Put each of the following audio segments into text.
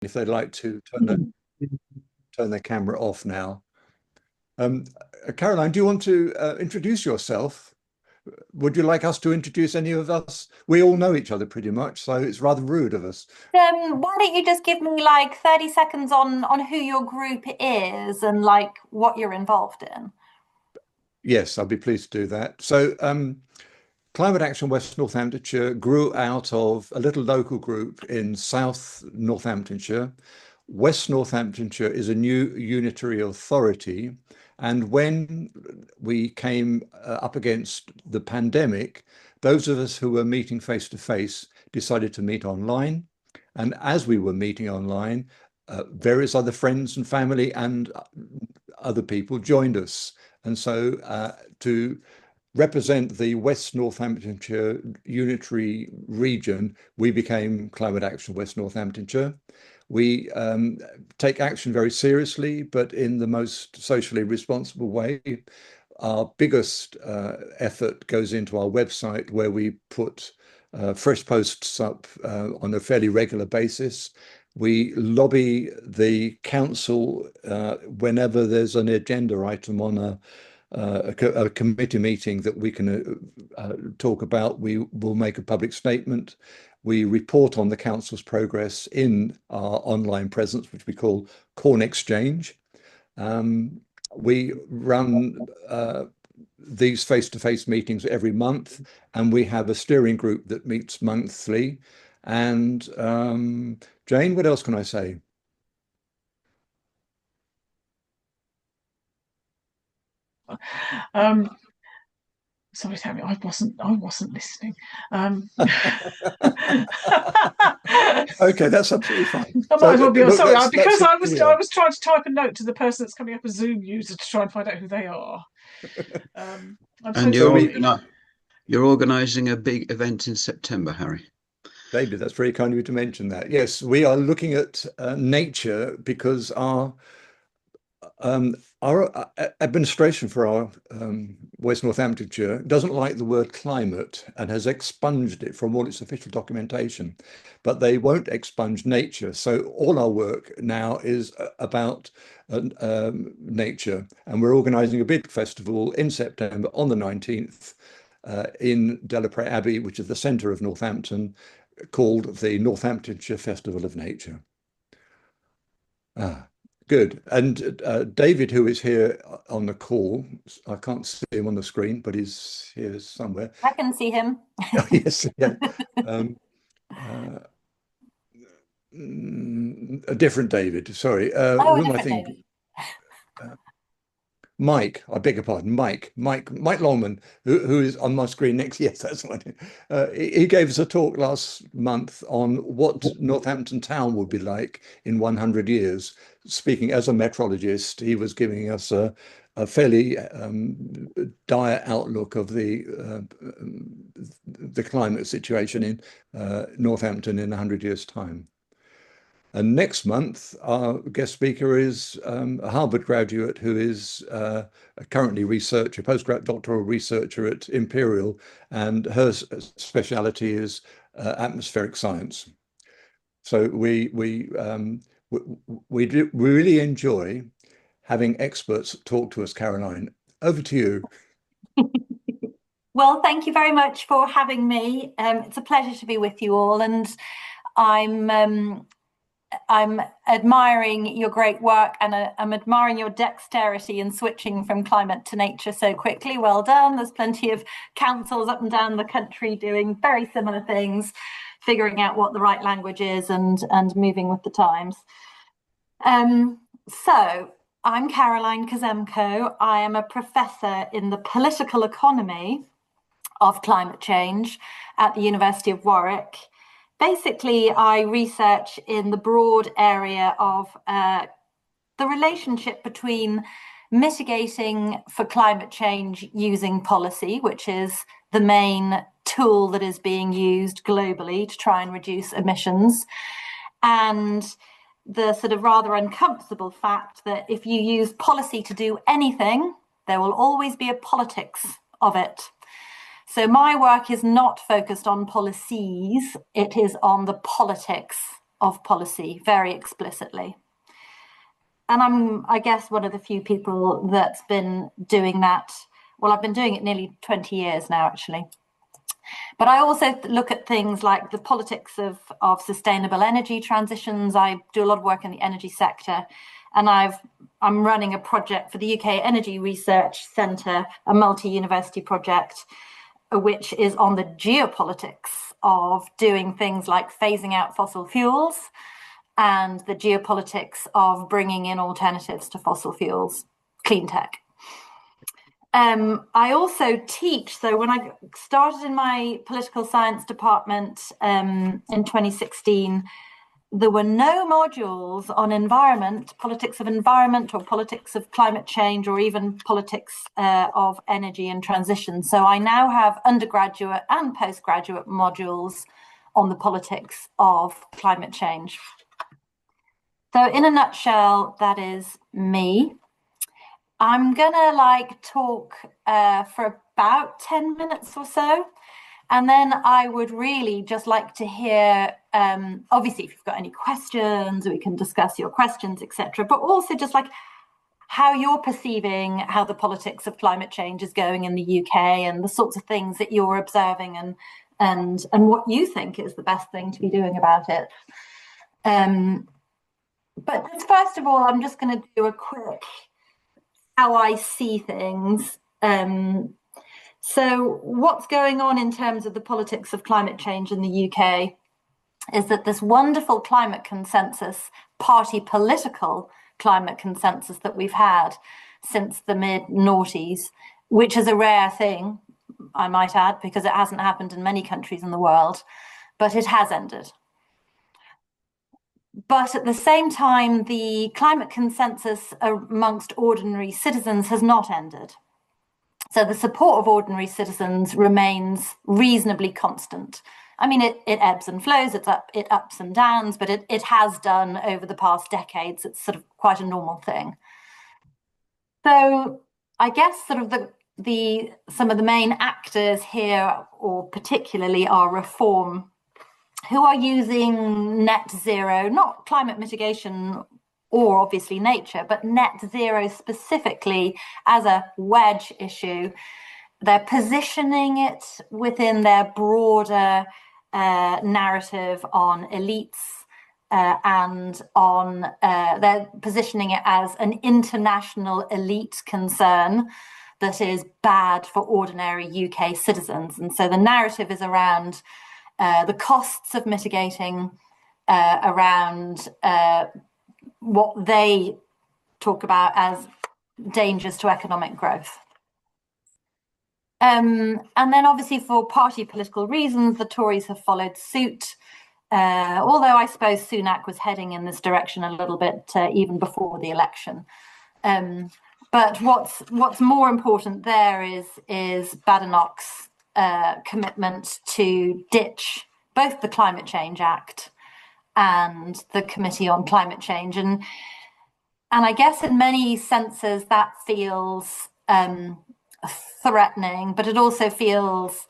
if they'd like to turn their camera off now. Caroline, do you want to introduce yourself? Would you like us to introduce any of us? We all know each other pretty much, so it's rather rude of us. Why don't you just give me like 30 seconds on who your group is and like what you're involved in? Yes, I'd be pleased to do that. So, Climate Action West Northamptonshire grew out of a little local group in South Northamptonshire. West Northamptonshire is a new unitary authority. And when we came up against the pandemic, those of us who were meeting face to face decided to meet online. And as we were meeting online, various other friends and family and other people joined us. And so to represent the West Northamptonshire unitary region, we became Climate Action West Northamptonshire. We take action very seriously, but in the most socially responsible way. Our biggest effort goes into our website, where we put fresh posts up on a fairly regular basis. We lobby the council whenever there's an agenda item on a committee meeting that we can talk about. We will make a public statement. We report on the council's progress in our online presence, which we call Corn Exchange. We run these face-to-face meetings every month, and we have a steering group that meets monthly. And Jane, what else can I say? Um, Sorry, Tammy, I wasn't listening. Okay, that's absolutely fine. I might as well be on. Sorry, because I was trying to type a note to the person that's coming up as Zoom user to try and find out who they are. And you're organising a big event in September, Harry. David, that's very kind of you to mention that. Yes, we are looking at nature because our administration for our West Northamptonshire doesn't like the word climate and has expunged it from all its official documentation, but they won't expunge nature. So all our work now is about nature, and we're organising a big festival in September on the 19th in Delaprey Abbey, which is the centre of Northampton, called the Northamptonshire Festival of Nature. Good. And David, who is here on the call, I can't see him on the screen, but he's here somewhere. I can see him. Yes, yeah. A different David, sorry. Who am I thinking? Mike, I beg your pardon, Mike Longman, who is on my screen next. Yes, that's what he gave us a talk last month on what Northampton town would be like in 100 years. Speaking as a meteorologist, he was giving us a fairly dire outlook of the climate situation in Northampton in 100 years' time. And next month, our guest speaker is a Harvard graduate who is currently a postdoctoral researcher at Imperial, and her speciality is atmospheric science. So we really enjoy having experts talk to us. Caroline, over to you. Well, thank you very much for having me. It's a pleasure to be with you all, and I'm admiring your great work, and I'm admiring your dexterity in switching from climate to nature so quickly. Well done. There's plenty of councils up and down the country doing very similar things, figuring out what the right language is and moving with the times. So I'm Caroline Kuzemko. I am a professor in the political economy of climate change at the University of Warwick. Basically, I research in the broad area of the relationship between mitigating for climate change using policy, which is the main tool that is being used globally to try and reduce emissions, and the sort of rather uncomfortable fact that if you use policy to do anything, there will always be a politics of it. So my work is not focused on policies, it is on the politics of policy very explicitly. And I'm, I guess, one of the few people that's been doing that. Well, I've been doing it nearly 20 years now, actually. But I also look at things like the politics of sustainable energy transitions. I do a lot of work in the energy sector, and I'm running a project for the UK Energy Research Centre, a multi-university project, which is on the geopolitics of doing things like phasing out fossil fuels and the geopolitics of bringing in alternatives to fossil fuels, clean tech. I also teach, so when I started in my political science department in 2016, there were no modules on environment, politics of environment or politics of climate change or even politics of energy and transition. So I now have undergraduate and postgraduate modules on the politics of climate change. So in a nutshell, that is me. I'm gonna talk for about 10 minutes or so. And then I would really just like to hear, obviously, if you've got any questions, we can discuss your questions, etc. But also just how you're perceiving how the politics of climate change is going in the UK and the sorts of things that you're observing and what you think is the best thing to be doing about it. But first of all, I'm just going to do a quick how I see things. So what's going on in terms of the politics of climate change in the UK is that this wonderful climate consensus, party political climate consensus that we've had since the mid-noughties, which is a rare thing, I might add, because it hasn't happened in many countries in the world, but it has ended. But at the same time, the climate consensus amongst ordinary citizens has not ended. So the support of ordinary citizens remains reasonably constant. I mean, it ebbs and flows, it ups and downs, but it has done over the past decades. It's sort of quite a normal thing. So I guess sort of some of the main actors here, or particularly are Reform, who are using net zero, not climate mitigation or obviously nature, but net zero specifically as a wedge issue. They're positioning it within their broader narrative on elites and on, they're positioning it as an international elite concern that is bad for ordinary UK citizens. And so the narrative is around the costs of mitigating, around what they talk about as dangers to economic growth. And then obviously for party political reasons, the Tories have followed suit, although I suppose Sunak was heading in this direction a little bit even before the election. But what's more important there is Badenoch's commitment to ditch both the Climate Change Act and the Committee on Climate Change. And I guess in many senses that feels threatening, but it also feels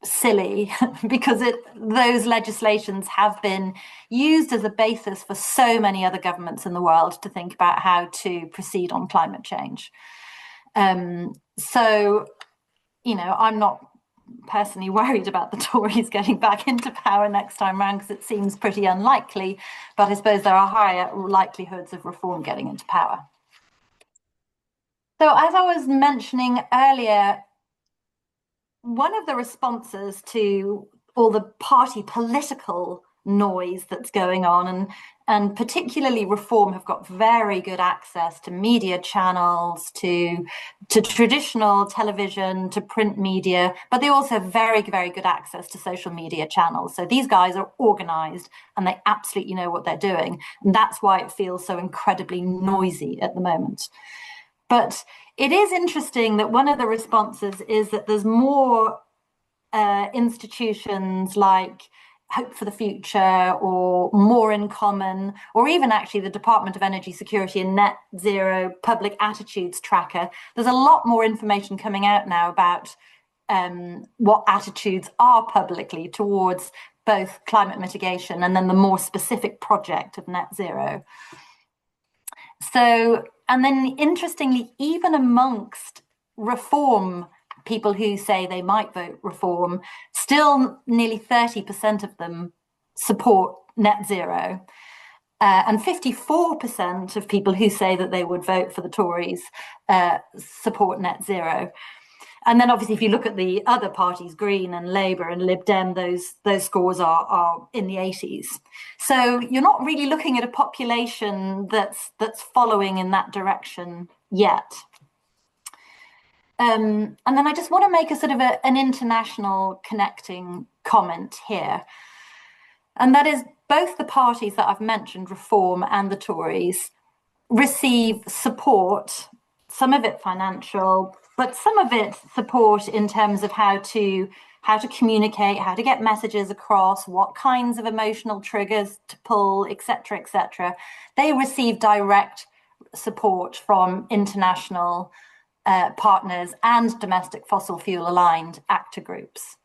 silly because those legislations have been used as a basis for so many other governments in the world to think about how to proceed on climate change. So, you know, I'm not personally worried about the Tories getting back into power next time round because it seems pretty unlikely, but I suppose there are higher likelihoods of Reform getting into power. So as I was mentioning earlier, one of the responses to all the party political noise that's going on, and particularly Reform have got very good access to media channels, to traditional television, to print media, but they also have very, very good access to social media channels. So these guys are organized and they absolutely know what they're doing. And that's why it feels so incredibly noisy at the moment. But it is interesting that one of the responses is that there's more institutions like Hope for the Future or More in Common, or even actually the Department of Energy Security and Net Zero Public Attitudes Tracker. There's a lot more information coming out now about what attitudes are publicly towards both climate mitigation and then the more specific project of net zero. So, and then interestingly, even amongst reform people who say they might vote reform, still nearly 30% of them support net zero. And 54% of people who say that they would vote for the Tories support net zero. And then obviously, if you look at the other parties, Green and Labour and Lib Dem, those scores are in the 80s. So you're not really looking at a population that's following in that direction yet. And then I just want to make a sort of an international connecting comment here. And that is both the parties that I've mentioned, Reform and the Tories, receive support, some of it financial, but some of it support in terms of how to communicate, how to get messages across, what kinds of emotional triggers to pull, etc., etc. They receive direct support from international partners and domestic fossil fuel aligned actor groups.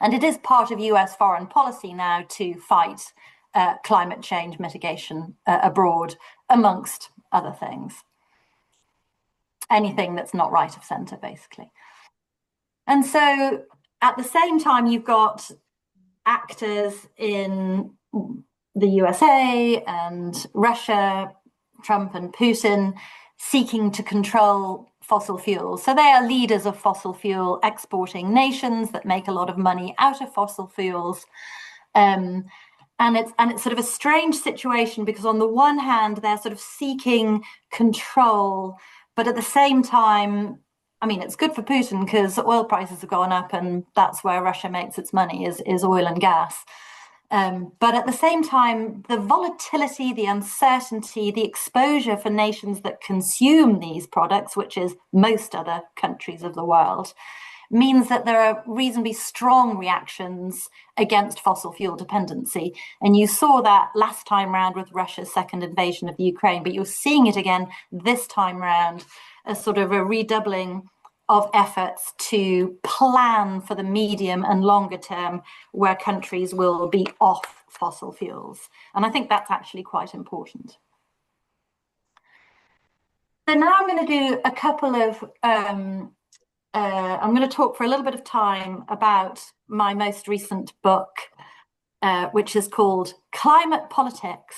And it is part of US foreign policy now to fight climate change mitigation abroad, amongst other things. Anything that's not right of centre, basically. And so at the same time, you've got actors in the USA and Russia, Trump and Putin, seeking to control fossil fuels. So they are leaders of fossil fuel exporting nations that make a lot of money out of fossil fuels. And it's sort of a strange situation because on the one hand, they're sort of seeking control, but at the same time, I mean, it's good for Putin because oil prices have gone up and that's where Russia makes its money is oil and gas. But at the same time, the volatility, the uncertainty, the exposure for nations that consume these products, which is most other countries of the world, means that there are reasonably strong reactions against fossil fuel dependency. And you saw that last time round with Russia's second invasion of Ukraine, but you're seeing it again this time round as sort of a redoubling of efforts to plan for the medium and longer term where countries will be off fossil fuels. And I think that's actually quite important. So now I'm going to do a couple of, I'm going to talk for a little bit of time about my most recent book, which is called Climate Politics,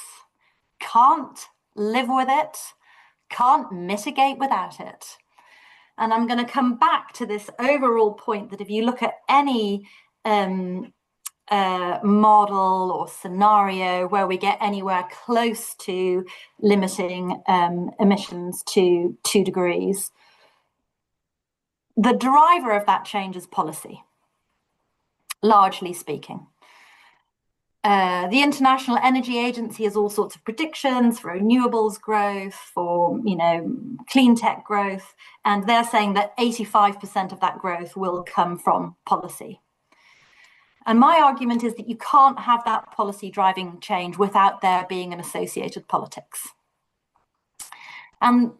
Can't Live With It, Can't Mitigate Without It. And I'm going to come back to this overall point that if you look at any model or scenario where we get anywhere close to limiting emissions to 2 degrees, the driver of that change is policy, largely speaking. The International Energy Agency has all sorts of predictions for renewables growth, for clean tech growth, and they're saying that 85% of that growth will come from policy. And my argument is that you can't have that policy driving change without there being an associated politics. And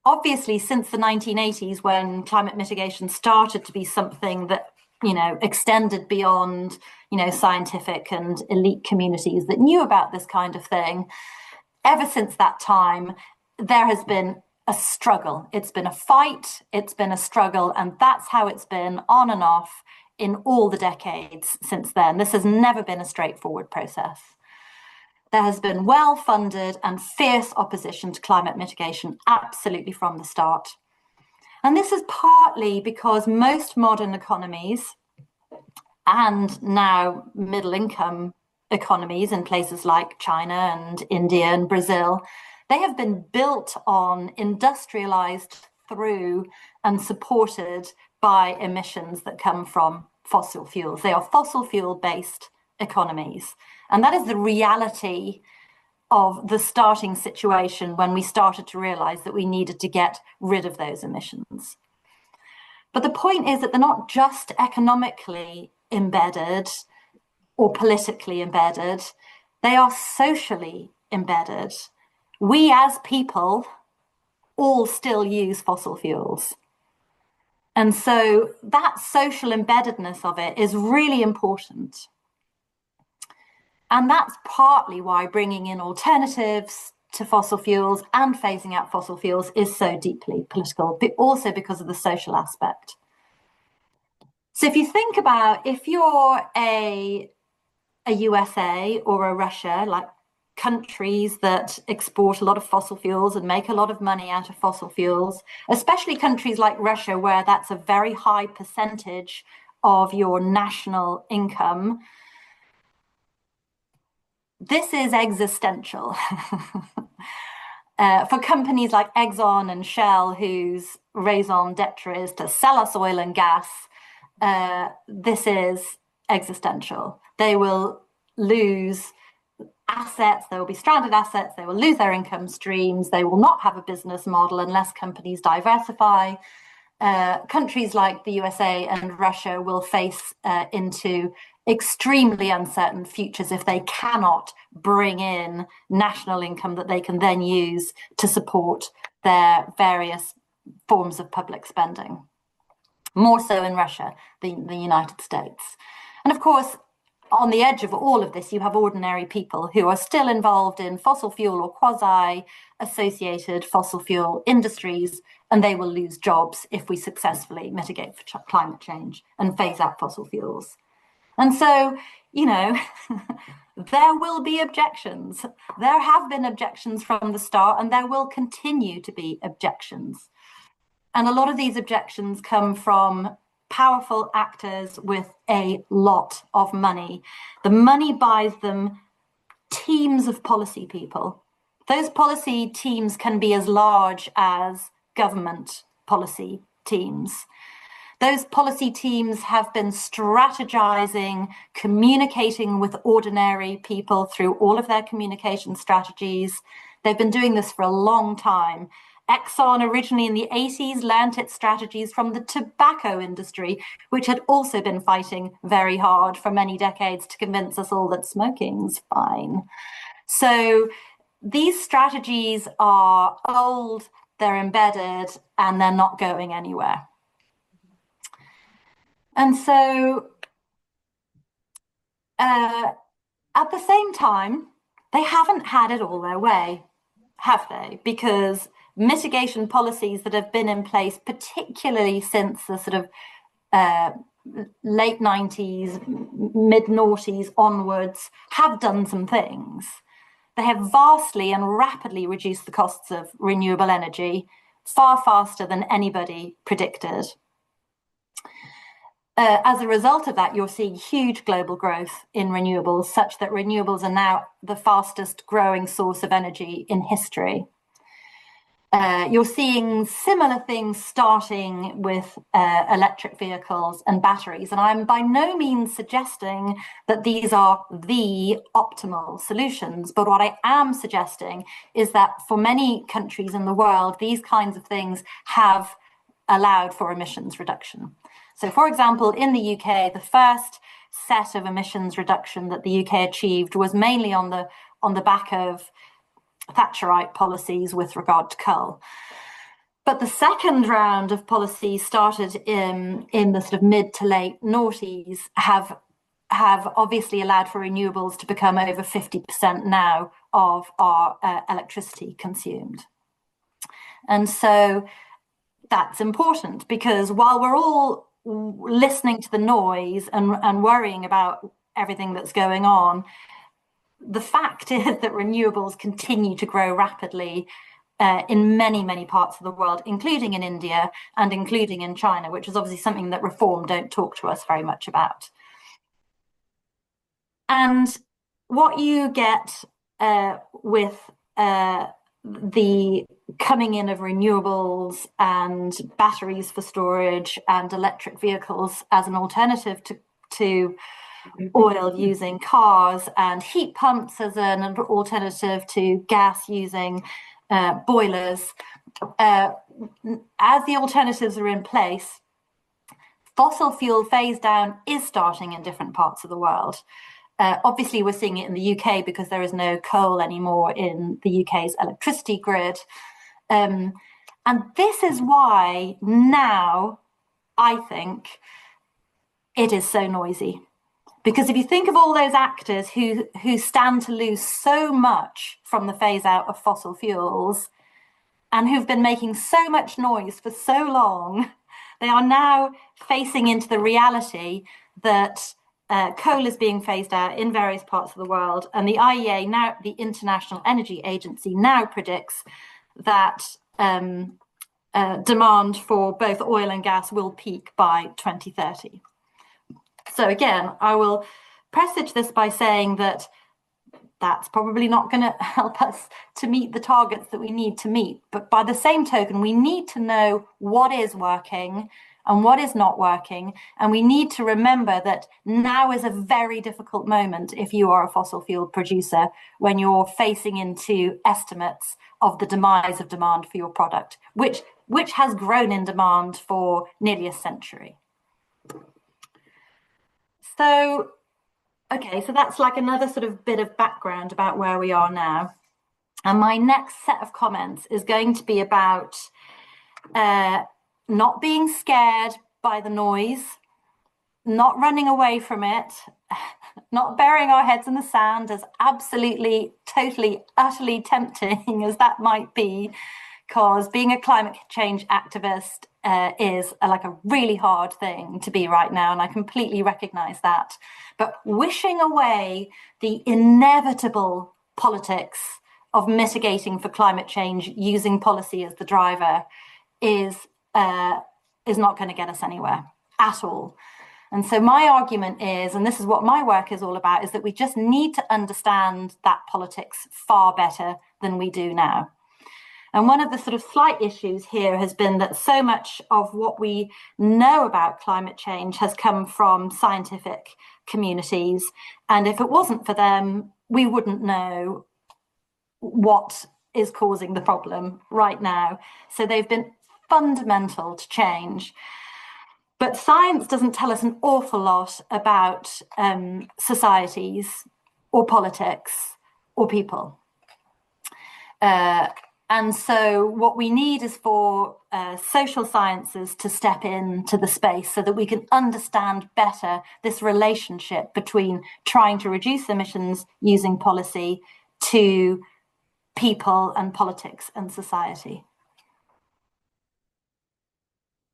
obviously, since the 1980s, when climate mitigation started to be something that extended beyond, scientific and elite communities that knew about this kind of thing. Ever since that time, there has been a struggle. It's been a fight, it's been a struggle, and that's how it's been on and off in all the decades since then. This has never been a straightforward process. There has been well-funded and fierce opposition to climate mitigation absolutely from the start. And this is partly because most modern economies and now middle-income economies in places like China and India and Brazil, they have been built on, industrialized through and supported by emissions that come from fossil fuels. They are fossil fuel-based economies. And that is the reality of the starting situation when we started to realize that we needed to get rid of those emissions. But the point is that they're not just economically embedded or politically embedded, they are socially embedded. We as people all still use fossil fuels. And so that social embeddedness of it is really important. And that's partly why bringing in alternatives to fossil fuels and phasing out fossil fuels is so deeply political, but also because of the social aspect. So if you think about, if you're a USA or a Russia, like countries that export a lot of fossil fuels and make a lot of money out of fossil fuels, especially countries like Russia, where that's a very high percentage of your national income, this is existential. For companies like Exxon and Shell, whose raison d'etre is to sell us oil and gas, this is existential. They will lose assets, there will be stranded assets, they will lose their income streams, they will not have a business model unless companies diversify. Countries like the USA and Russia will face into extremely uncertain futures if they cannot bring in national income that they can then use to support their various forms of public spending. More so in Russia than the United States. And of course, on the edge of all of this, you have ordinary people who are still involved in fossil fuel or quasi-associated fossil fuel industries, and they will lose jobs if we successfully mitigate for climate change and phase out fossil fuels. And so, you know, there will be objections. There have been objections from the start, and there will continue to be objections. And a lot of these objections come from powerful actors with a lot of money. The money buys them teams of policy people. Those policy teams can be as large as government policy teams. Those policy teams have been strategizing, communicating with ordinary people through all of their communication strategies. They've been doing this for a long time. Exxon originally in the 80s learnt its strategies from the tobacco industry, which had also been fighting very hard for many decades to convince us all that smoking's fine. So these strategies are old, they're embedded, and they're not going anywhere. And so at the same time, they haven't had it all their way, have they? Because mitigation policies that have been in place, particularly since the sort of late 90s, mid noughties onwards, have done some things. They have vastly and rapidly reduced the costs of renewable energy, far faster than anybody predicted. As a result of that, you're seeing huge global growth in renewables, such that renewables are now the fastest growing source of energy in history. You're seeing similar things starting with electric vehicles and batteries. And I'm by no means suggesting that these are the optimal solutions. But what I am suggesting is that for many countries in the world, these kinds of things have allowed for emissions reduction. So, for example, in the UK, the first set of emissions reduction that the UK achieved was mainly on the back of Thatcherite policies with regard to coal. But the second round of policies started in the sort of mid to late noughties have obviously allowed for renewables to become over 50% now of our electricity consumed. And so that's important, because while we're all listening to the noise and worrying about everything that's going on, the fact is that renewables continue to grow rapidly in many, many parts of the world, including in India and including in China, which is obviously something that Reform don't talk to us very much about. And what you get with the coming in of renewables and batteries for storage and electric vehicles as an alternative to oil using cars, and heat pumps as an alternative to gas using boilers, as the alternatives are in place, fossil fuel phase down is starting in different parts of the world. Obviously, we're seeing it in the UK because there is no coal anymore in the UK's electricity grid. And this is why now I think it is so noisy. Because if you think of all those actors who stand to lose so much from the phase out of fossil fuels and who've been making so much noise for so long, they are now facing into the reality that coal is being phased out in various parts of the world. And the IEA, now the International Energy Agency, now predicts that demand for both oil and gas will peak by 2030. So again, I will presage this by saying that that's probably not going to help us to meet the targets that we need to meet. But by the same token, we need to know what is working and what is not working. And we need to remember that now is a very difficult moment if you are a fossil fuel producer, when you're facing into estimates of the demise of demand for your product, which has grown in demand for nearly a century. So, okay, so that's like another sort of bit of background about where we are now. And my next set of comments is going to be about not being scared by the noise, not running away from it, not burying our heads in the sand, as absolutely, totally, utterly tempting as that might be, because being a climate change activist is like a really hard thing to be right now, and I completely recognize that. But wishing away the inevitable politics of mitigating for climate change using policy as the driver is not going to get us anywhere at all. And so my argument is, and this is what my work is all about, is that we just need to understand that politics far better than we do now. And one of the sort of slight issues here has been that so much of what we know about climate change has come from scientific communities. And if it wasn't for them, we wouldn't know what is causing the problem right now. So they've been fundamental to change. But science doesn't tell us an awful lot about societies or politics or people. And so what we need is for social sciences to step into the space so that we can understand better this relationship between trying to reduce emissions using policy to people and politics and society.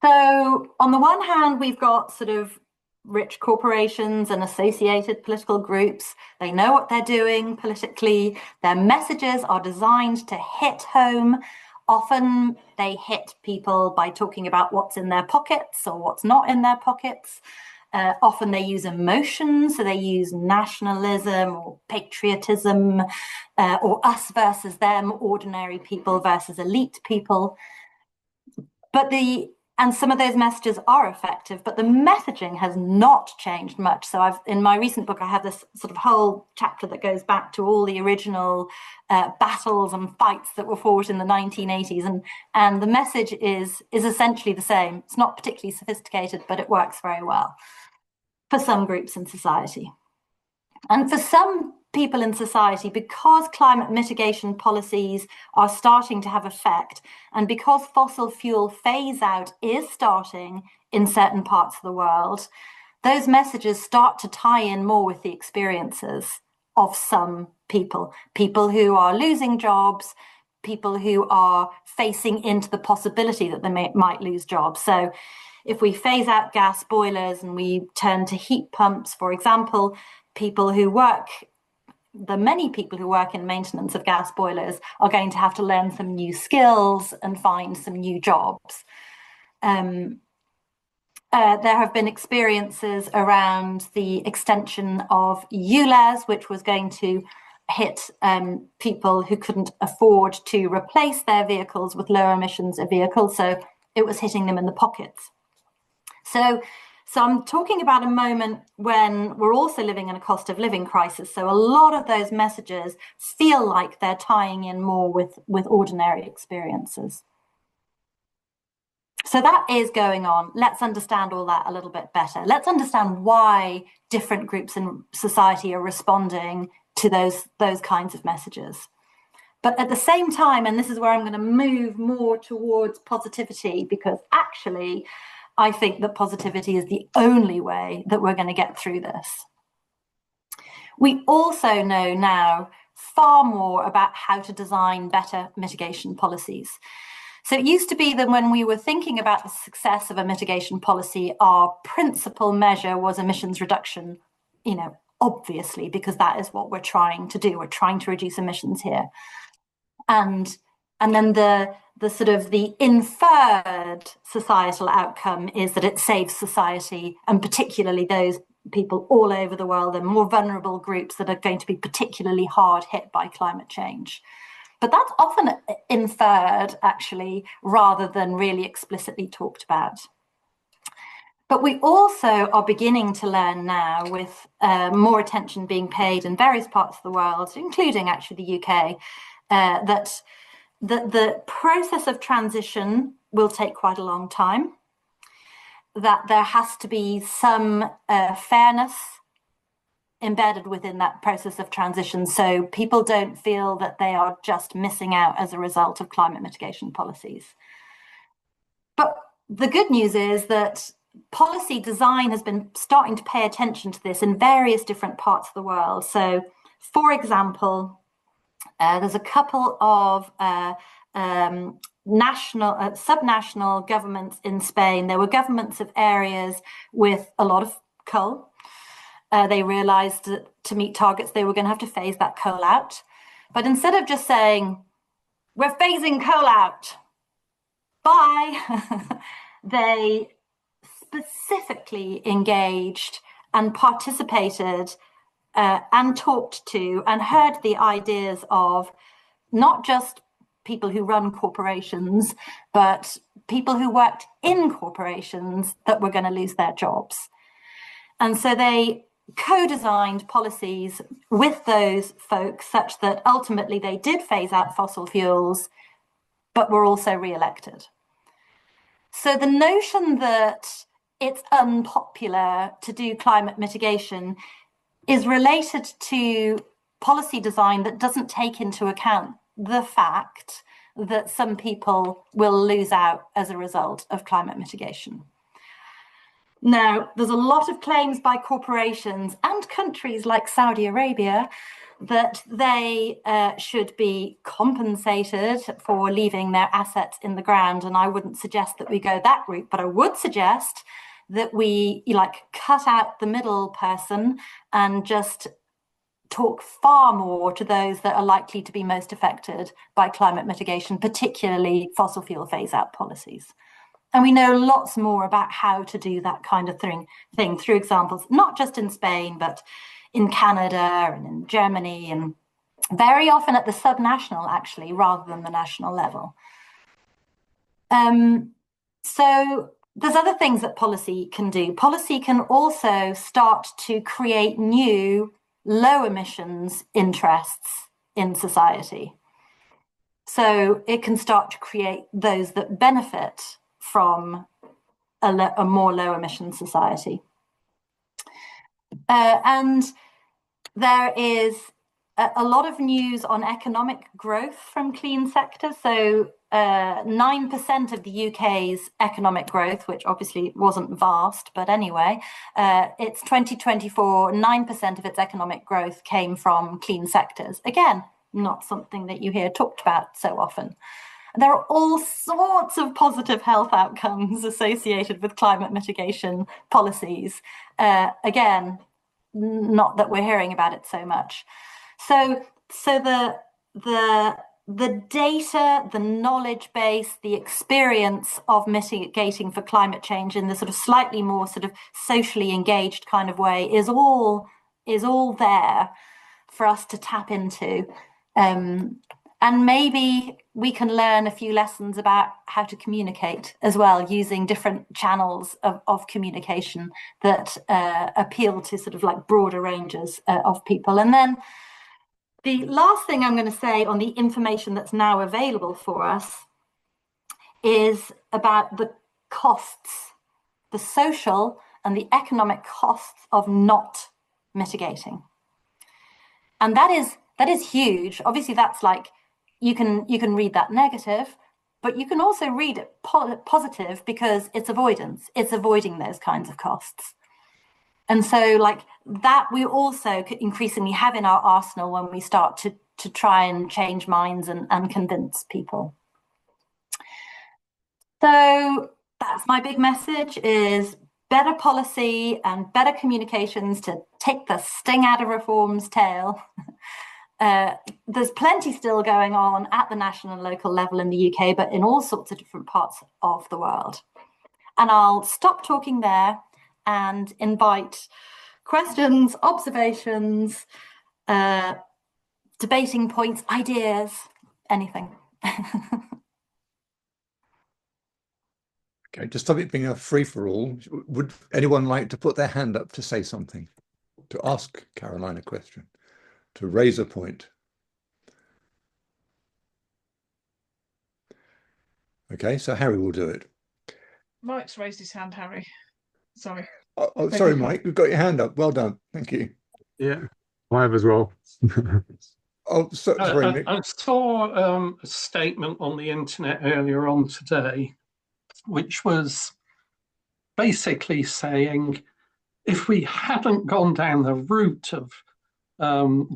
So on the one hand, we've got sort of rich corporations and associated political groups. They know what they're doing politically. Their messages are designed to hit home. Often they hit people by talking about what's in their pockets or what's not in their pockets. Often they use emotion, so they use nationalism or patriotism or us versus them, ordinary people versus elite people. And some of those messages are effective, but the messaging has not changed much. So in my recent book, I have this sort of whole chapter that goes back to all the original battles and fights that were fought in the 1980s. And the message is essentially the same. It's not particularly sophisticated, but it works very well for some groups in society. And for some people in society, because climate mitigation policies are starting to have effect, and because fossil fuel phase out is starting in certain parts of the world, those messages start to tie in more with the experiences of some people who are losing jobs, people who are facing into the possibility that they might lose jobs. So if we phase out gas boilers and we turn to heat pumps, for example, the many people who work in maintenance of gas boilers are going to have to learn some new skills and find some new jobs. There have been experiences around the extension of ULEZ, which was going to hit people who couldn't afford to replace their vehicles with lower emissions of vehicles. So it was hitting them in the pockets. So I'm talking about a moment when we're also living in a cost of living crisis. So a lot of those messages feel like they're tying in more with ordinary experiences. So that is going on. Let's understand all that a little bit better. Let's understand why different groups in society are responding to those kinds of messages. But at the same time, and this is where I'm going to move more towards positivity, because actually, I think that positivity is the only way that we're going to get through this. We also know now far more about how to design better mitigation policies. So it used to be that when we were thinking about the success of a mitigation policy, our principal measure was emissions reduction, obviously, because that is what we're trying to do. We're trying to reduce emissions here. And then the sort of the inferred societal outcome is that it saves society, and particularly those people all over the world, and more vulnerable groups that are going to be particularly hard hit by climate change. But that's often inferred, actually, rather than really explicitly talked about. But we also are beginning to learn now, with more attention being paid in various parts of the world, including actually the UK, that the process of transition will take quite a long time, that there has to be some fairness embedded within that process of transition, so people don't feel that they are just missing out as a result of climate mitigation policies. But the good news is that policy design has been starting to pay attention to this in various different parts of the world. So, for example, there's a couple of subnational governments in Spain. There were governments of areas with a lot of coal. They realized that to meet targets, they were going to have to phase that coal out. But instead of just saying, we're phasing coal out, bye, they specifically engaged and participated and talked to and heard the ideas of not just people who run corporations, but people who worked in corporations that were going to lose their jobs. And so they co-designed policies with those folks such that ultimately they did phase out fossil fuels, but were also re-elected. So the notion that it's unpopular to do climate mitigation is related to policy design that doesn't take into account the fact that some people will lose out as a result of climate mitigation. Now, there's a lot of claims by corporations and countries like Saudi Arabia that they should be compensated for leaving their assets in the ground. And I wouldn't suggest that we go that route, but I would suggest that we cut out the middle person and just talk far more to those that are likely to be most affected by climate mitigation, particularly fossil fuel phase out policies. And we know lots more about how to do that kind of thing through examples, not just in Spain, but in Canada and in Germany, and very often at the subnational, actually, rather than the national level. So there's other things that policy can do. Policy can also start to create new low emissions interests in society. So it can start to create those that benefit from a more low emission society. And there is a lot of news on economic growth from clean sector. So 9% of the UK's economic growth, which obviously wasn't vast, but anyway, it's 2024, 9% of its economic growth came from clean sectors. Again, not something that you hear talked about so often. There are all sorts of positive health outcomes associated with climate mitigation policies. Again, not that we're hearing about it so much. So the data, the knowledge base, the experience of mitigating for climate change in the sort of slightly more sort of socially engaged kind of way is all there for us to tap into. And maybe we can learn a few lessons about how to communicate as well, using different channels of communication that appeal to sort of like broader ranges of people. And then the last thing I'm going to say on the information that's now available for us is about the costs, the social and the economic costs of not mitigating. And that is huge. Obviously, that's like, you can read that negative, but you can also read it positive because it's avoidance. It's avoiding those kinds of costs. And so like that we also increasingly have in our arsenal when we start to try and change minds and convince people. So that's my big message, is better policy and better communications to take the sting out of reform's tail. There's plenty still going on at the national and local level in the UK, but in all sorts of different parts of the world. And I'll stop talking there and invite questions, observations, debating points, ideas, anything. Okay, just stop it being a free-for-all. Would anyone like to put their hand up to say something, to ask Caroline a question, to raise a point? Okay, so Harry will do it. Mike's raised his hand, Harry. Sorry. Oh, sorry, Mike, you've got your hand up. Well done. Thank you. Yeah, I have as well. Oh, sorry, Nick. I saw a statement on the internet earlier on today, which was basically saying if we hadn't gone down the route of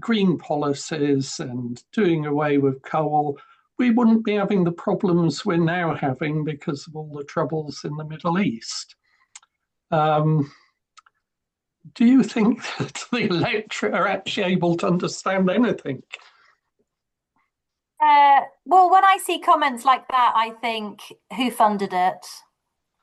green policies and doing away with coal, we wouldn't be having the problems we're now having because of all the troubles in the Middle East. Do you think that the electorate are actually able to understand anything? Well, when I see comments like that, I think, who funded it?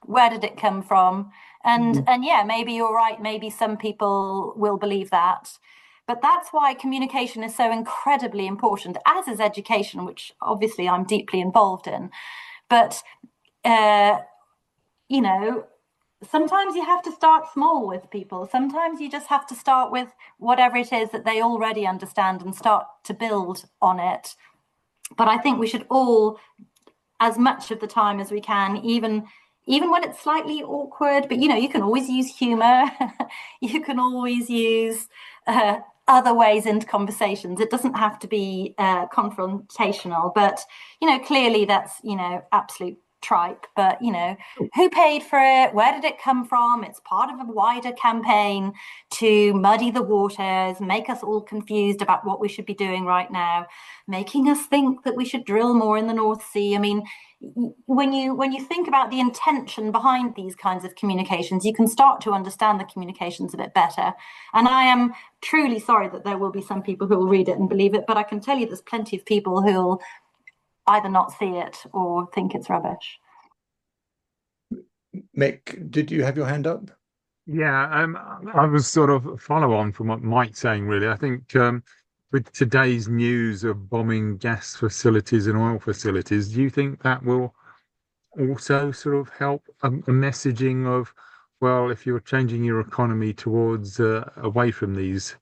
Where did it come from? And yeah, maybe you're right. Maybe some people will believe that. But that's why communication is so incredibly important, as is education, which obviously I'm deeply involved in. But, you know, sometimes you have to start small with people. Sometimes you just have to start with whatever it is that they already understand and start to build on it. But I think we should all, as much of the time as we can, even when it's slightly awkward, but, you know, you can always use humor. You can always use other ways into conversations. It doesn't have to be confrontational, but, you know, clearly that's, you know, absolute tripe, but, you know, who paid for it? Where did it come from? It's part of a wider campaign to muddy the waters, make us all confused about what we should be doing right now, making us think that we should drill more in the North Sea. I mean, when you think about the intention behind these kinds of communications, you can start to understand the communications a bit better. And I am truly sorry that there will be some people who will read it and believe it, but I can tell you there's plenty of people who'll either not see it or think it's rubbish. Mick, did you have your hand up? Yeah, I was sort of follow on from what Mike's saying, really. I think with today's news of bombing gas facilities and oil facilities, do you think that will also sort of help a messaging of, well, if you're changing your economy towards away from these,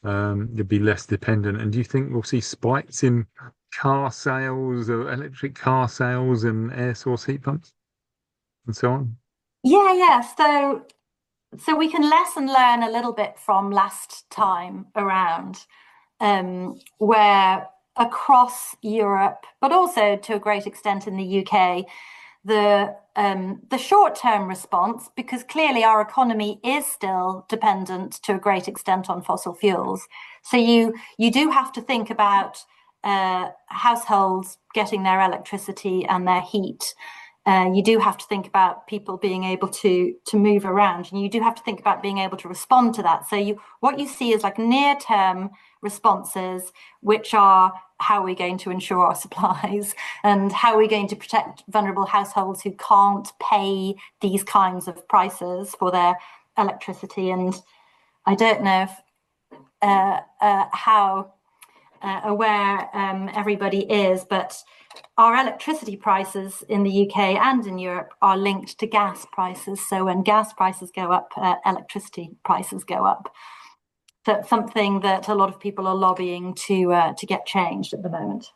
you'll be less dependent? And do you think we'll see spikes in car sales, or electric car sales, and air source heat pumps and so on? Yeah. So we can lesson learn a little bit from last time around, where across Europe, but also to a great extent in the UK, the short-term response, because clearly our economy is still dependent to a great extent on fossil fuels. So you do have to think about households getting their electricity and their heat. You do have to think about people being able to move around, and you do have to think about being able to respond to that. So what you see is like near-term responses, which are how are we going to ensure our supplies and how are we going to protect vulnerable households who can't pay these kinds of prices for their electricity. And I don't know if, how aware everybody is, but our electricity prices in the UK and in Europe are linked to gas prices. So when gas prices go up, electricity prices go up. So it's something that a lot of people are lobbying to get changed at the moment.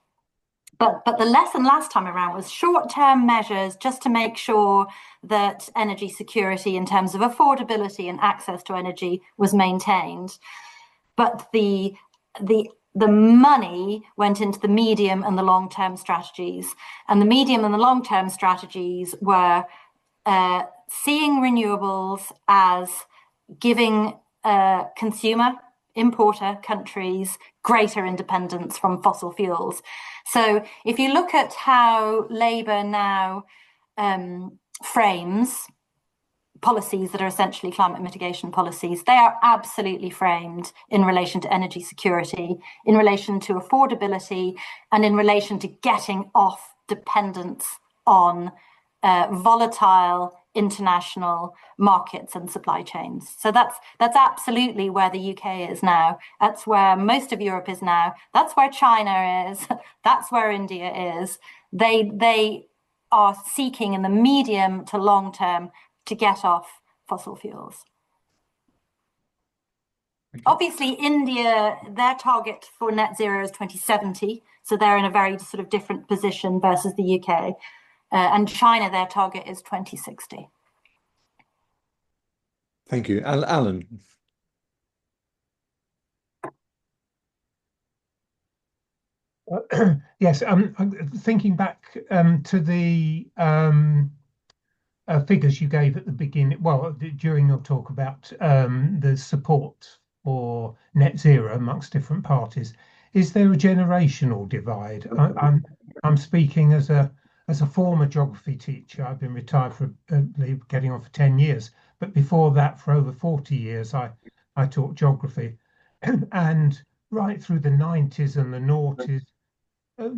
But the lesson last time around was short-term measures just to make sure that energy security in terms of affordability and access to energy was maintained. But the the money went into the medium and the long-term strategies. And the medium and the long-term strategies were seeing renewables as giving consumer, importer countries greater independence from fossil fuels. So if you look at how Labour now frames policies that are essentially climate mitigation policies, they are absolutely framed in relation to energy security, in relation to affordability, and in relation to getting off dependence on volatile international markets and supply chains. So that's absolutely where the UK is now. That's where most of Europe is now. That's where China is. That's where India is. They are seeking in the medium to long term to get off fossil fuels. Obviously, India, their target for net zero is 2070. So they're in a very sort of different position versus the UK. And China, their target is 2060. Thank you. Alan. Yes, I'm thinking back to the figures you gave at the beginning, well, during your talk about the support for net zero amongst different parties. Is there a generational divide? I'm speaking as a former geography teacher. I've been retired for getting on for 10 years, but before that, for over 40 years, I taught geography, and right through the 90s and the noughties,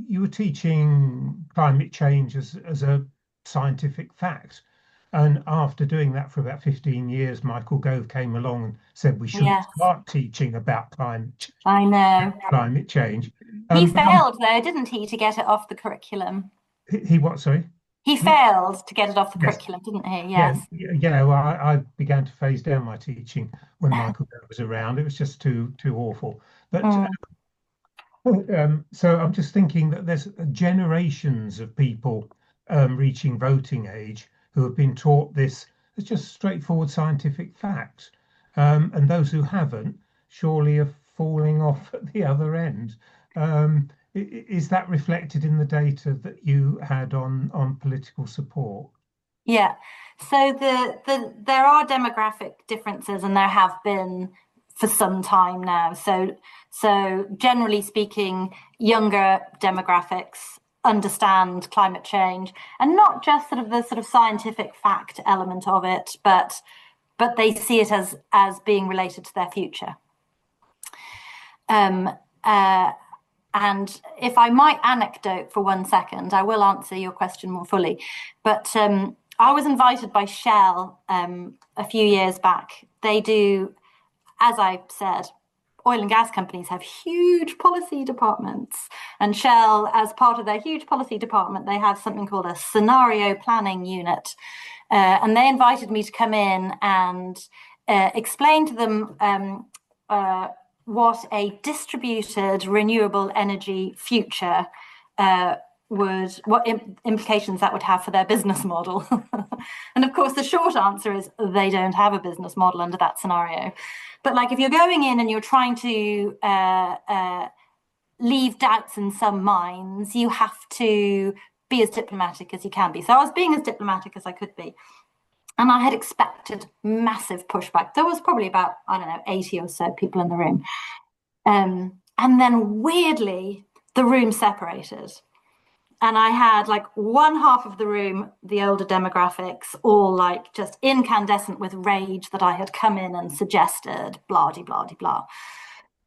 you were teaching climate change as a scientific fact. And after doing that for about 15 years, Michael Gove came along and said we should start teaching about climate change. I know. Climate change. He failed, though, didn't he, to get it off the curriculum? He what, sorry? He failed to get it off the curriculum, didn't he? Yes. Yeah, well, I began to phase down my teaching when Michael Gove was around. It was just too awful. But so I'm just thinking that there's generations of people reaching voting age who have been taught this as just straightforward scientific fact. And those who haven't surely are falling off at the other end. Is that reflected in the data that you had on political support? Yeah, so there are demographic differences, and there have been for some time now. So generally speaking, younger demographics understand climate change, and not just sort of the sort of scientific fact element of it, but they see it as being related to their future. And if I might anecdote for 1 second, I will answer your question more fully. But I was invited by Shell a few years back. They do, as I said, oil and gas companies have huge policy departments. And Shell, as part of their huge policy department, they have something called a scenario planning unit. And they invited me to come in and explain to them what a distributed renewable energy future what implications that would have for their business model. And of course, the short answer is they don't have a business model under that scenario. But like, if you're going in and you're trying to leave doubts in some minds, you have to be as diplomatic as you can be. So I was being as diplomatic as I could be. And I had expected massive pushback. There was probably about, 80 or so people in the room. And then weirdly, the room separated. And I had like one half of the room, the older demographics, all like just incandescent with rage that I had come in and suggested, blah-de-blah-de-blah.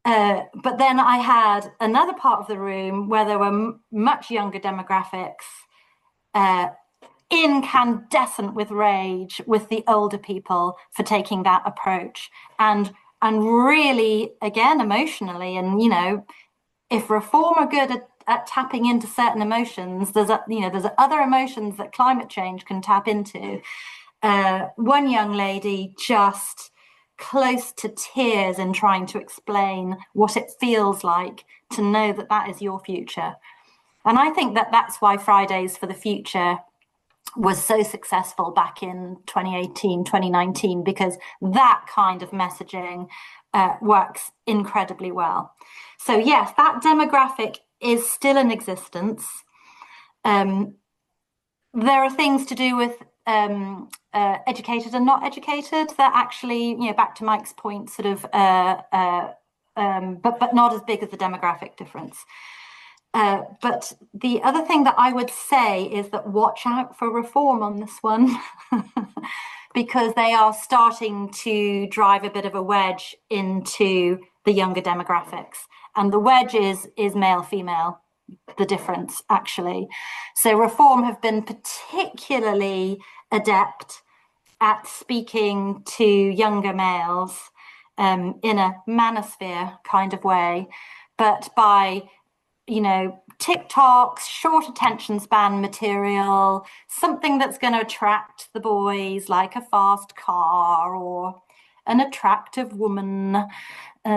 But then I had another part of the room where there were much younger demographics, incandescent with rage with the older people for taking that approach, and really, again, emotionally, and if reform are good at tapping into certain emotions, there's other emotions that climate change can tap into. One young lady just close to tears in trying to explain what it feels like to know that that is your future. And I think that that's why Fridays for the Future was so successful back in 2018, 2019, because that kind of messaging works incredibly well. So yes, that demographic is still in existence. There are things to do with educated and not educated that actually, back to Mike's point, sort of, but not as big as the demographic difference. But the other thing that I would say is that watch out for reform on this one, because they are starting to drive a bit of a wedge into the younger demographics. And the wedge is male-female, the difference, actually. So reform have been particularly adept at speaking to younger males in a manosphere kind of way, but by TikToks, short attention span material, something that's going to attract the boys, like a fast car or an attractive woman,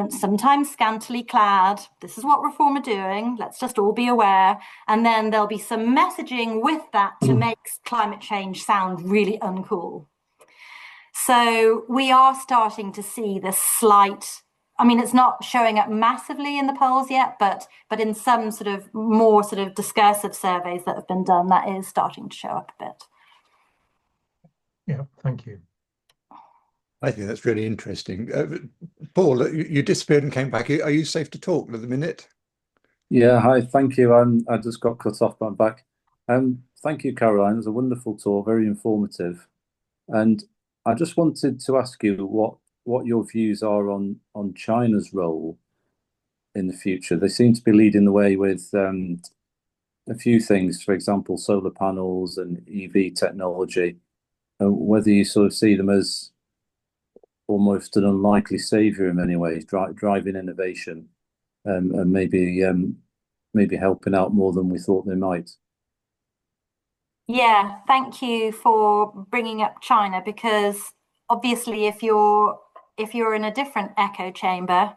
sometimes scantily clad. This is what reform are doing. Let's just all be aware. And then there'll be some messaging with that to make climate change sound really uncool. So we are starting to see this slight, it's not showing up massively in the polls yet, but in some sort of more sort of discursive surveys that have been done, that is starting to show up a bit. Yeah, thank you. I think that's really interesting. Paul, you disappeared and came back. Are you safe to talk at the minute? Yeah, hi, thank you. I just got cut off, but I'm back. Thank you, Caroline. It was a wonderful tour, very informative. And I just wanted to ask you what your views are on China's role in the future. They seem to be leading the way with a few things, for example, solar panels and EV technology. Whether you sort of see them as almost an unlikely savior in many ways, driving innovation, and maybe helping out more than we thought they might. Yeah, thank you for bringing up China, because obviously if you're in a different echo chamber,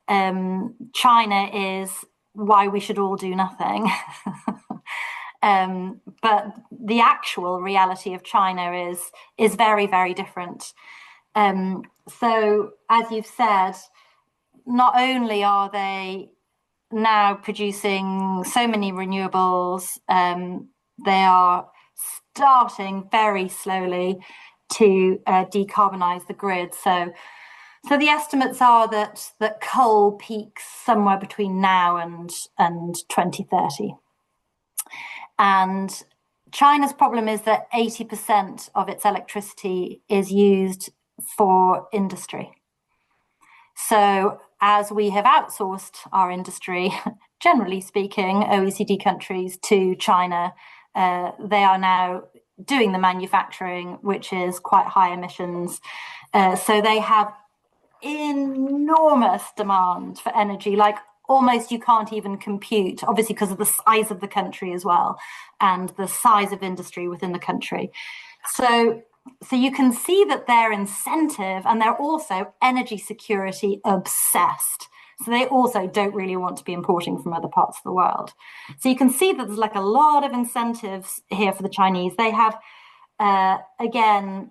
China is why we should all do nothing. But the actual reality of China is very, very different. So as you've said, not only are they now producing so many renewables, they are starting very slowly to decarbonize the grid. So the estimates are that coal peaks somewhere between now and 2030. And China's problem is that 80% of its electricity is used for industry. So as we have outsourced our industry, generally speaking, OECD countries to China, they are now doing the manufacturing, which is quite high emissions. So they have enormous demand for energy, like almost you can't even compute, obviously because of the size of the country as well, and the size of industry within the country. So you can see that they're incentive, and they're also energy security obsessed. So they also don't really want to be importing from other parts of the world. So you can see that there's like a lot of incentives here for the Chinese. They have, again,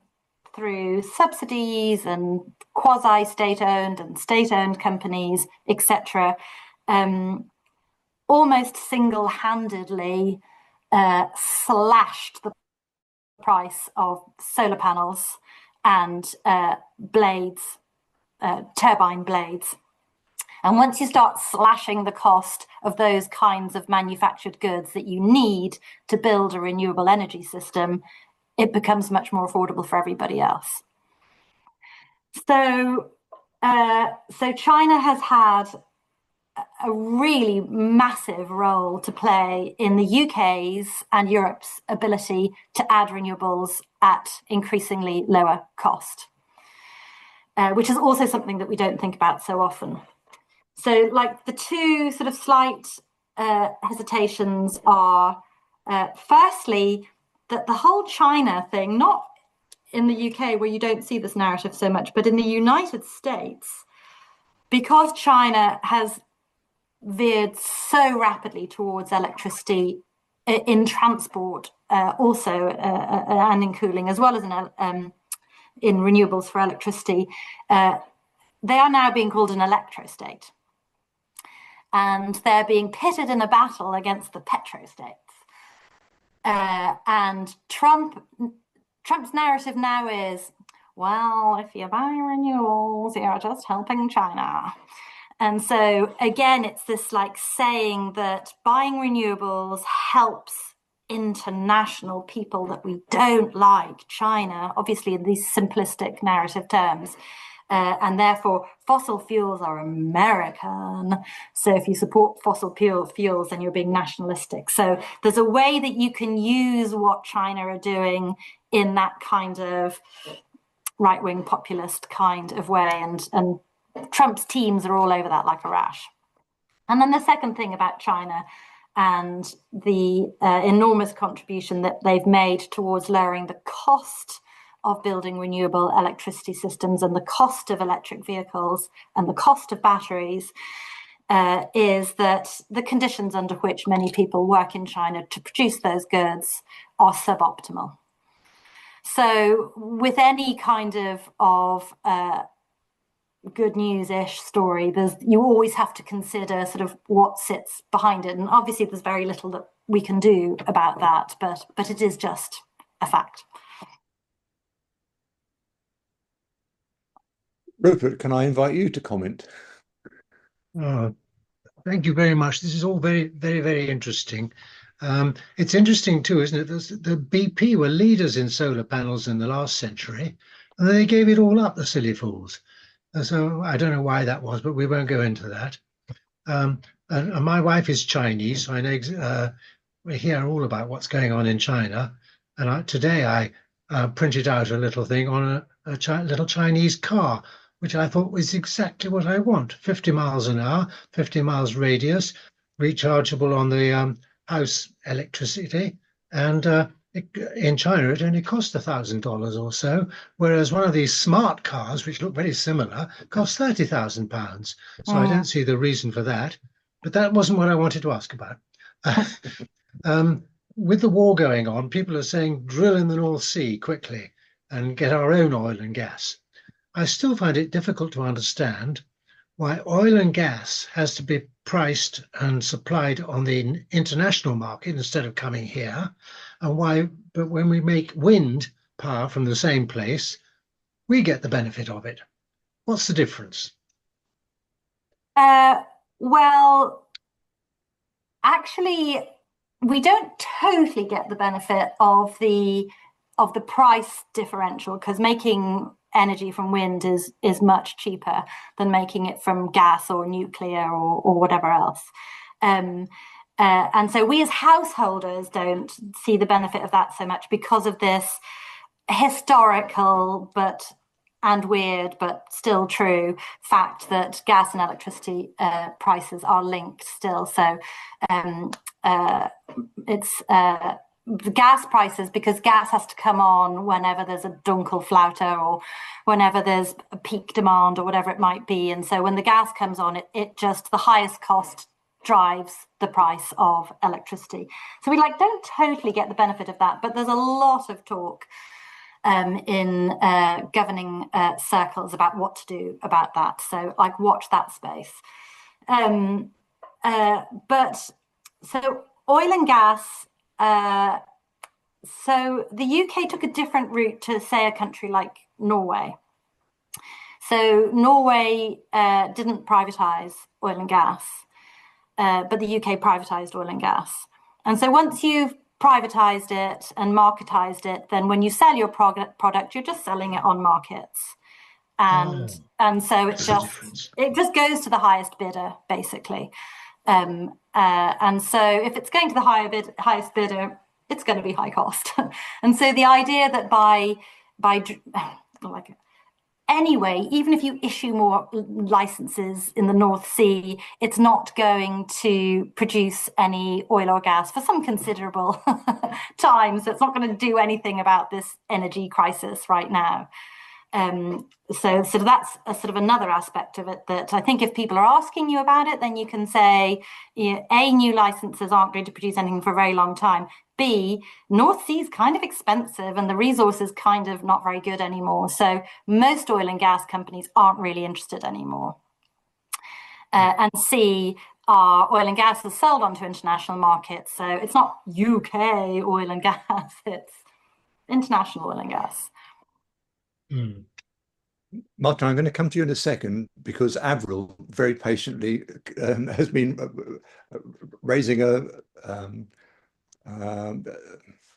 through subsidies and quasi-state-owned and state-owned companies, etc., almost single-handedly slashed the price of solar panels and blades, turbine blades. And once you start slashing the cost of those kinds of manufactured goods that you need to build a renewable energy system, it becomes much more affordable for everybody else. So China has had a really massive role to play in the UK's and Europe's ability to add renewables at increasingly lower cost, which is also something that we don't think about so often. So like the two sort of slight hesitations are, firstly, that the whole China thing, not in the UK where you don't see this narrative so much, but in the United States, because China has veered so rapidly towards electricity in transport, also and in cooling, as well as in renewables for electricity, they are now being called an electrostate. And they're being pitted in a battle against the petrostates. And Trump's narrative now is, well, if you buy renewables, you're just helping China. And so again, it's this like saying that buying renewables helps international people that we don't like, China, obviously in these simplistic narrative terms. And therefore, fossil fuels are American. So if you support fossil fuels, then you're being nationalistic. So there's a way that you can use what China are doing in that kind of right-wing populist kind of way. And Trump's teams are all over that like a rash. And then the second thing about China and the enormous contribution that they've made towards lowering the cost of building renewable electricity systems and the cost of electric vehicles and the cost of batteries is that the conditions under which many people work in China to produce those goods are suboptimal. So with any kind of good news-ish story, you always have to consider sort of what sits behind it. And obviously there's very little that we can do about that, but it is just a fact. Rupert, can I invite you to comment? Thank you very much. This is all very, very, very interesting. It's interesting too, isn't it? The BP were leaders in solar panels in the last century, and they gave it all up, the silly fools. So I don't know why that was, but we won't go into that. And my wife is Chinese, so I know we hear all about what's going on in China. And today I printed out a little thing on a little Chinese car, which I thought was exactly what I want. 50 miles an hour, 50 miles radius, rechargeable on the house electricity. And in China, it only cost $1,000 or so, whereas one of these smart cars, which look very similar, costs £30,000. So I don't see the reason for that. But that wasn't what I wanted to ask about. With the war going on, people are saying drill in the North Sea quickly and get our own oil and gas. I still find it difficult to understand why oil and gas has to be priced and supplied on the international market instead of coming here, and why, but when we make wind power from the same place, we get the benefit of it. What's the difference? Well, actually, we don't totally get the benefit of the price differential, because making energy from wind is much cheaper than making it from gas or nuclear or whatever else. And so we as householders don't see the benefit of that so much because of this historical and weird but still true fact that gas and electricity prices are linked still. So it's the gas prices, because gas has to come on whenever there's a Dunkelflaute or whenever there's a peak demand or whatever it might be. And so when the gas comes on, it just, the highest cost drives the price of electricity. So we don't totally get the benefit of that, but there's a lot of talk in governing circles about what to do about that. So watch that space. But so oil and gas, so the UK took a different route to, say, a country like Norway. So Norway didn't privatise oil and gas, but the UK privatised oil and gas. And so once you've privatised it and marketised it, then when you sell your product, you're just selling it on markets. And so it just goes to the highest bidder, basically. And so if it's going to the highest bidder, it's going to be high cost. And so the idea that anyway, even if you issue more licenses in the North Sea, it's not going to produce any oil or gas for some considerable time. So it's not going to do anything about this energy crisis right now. So that's a sort of another aspect of it, that I think if people are asking you about it, then you can say, A, new licenses aren't going to produce anything for a very long time. B, North Sea is kind of expensive and the resource is kind of not very good anymore. So most oil and gas companies aren't really interested anymore. And C, our oil and gas is sold onto international markets. So it's not UK oil and gas, it's international oil and gas. Martin, I'm going to come to you in a second because Avril very patiently has been raising a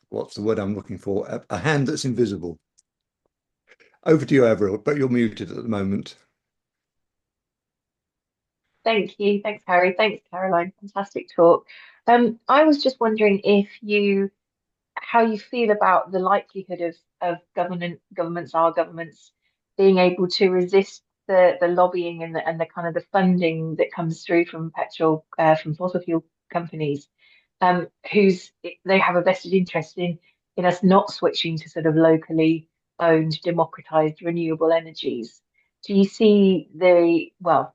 what's the word I'm looking for? A hand that's invisible. Over to you, Avril, but you're muted at the moment. Thank you. Thanks, Harry. Thanks, Caroline. Fantastic talk. I was just wondering how you feel about the likelihood of our governments being able to resist the lobbying and the kind of the funding that comes through from fossil fuel companies, they have a vested interest in us not switching to sort of locally owned, democratized renewable energies. Do you see for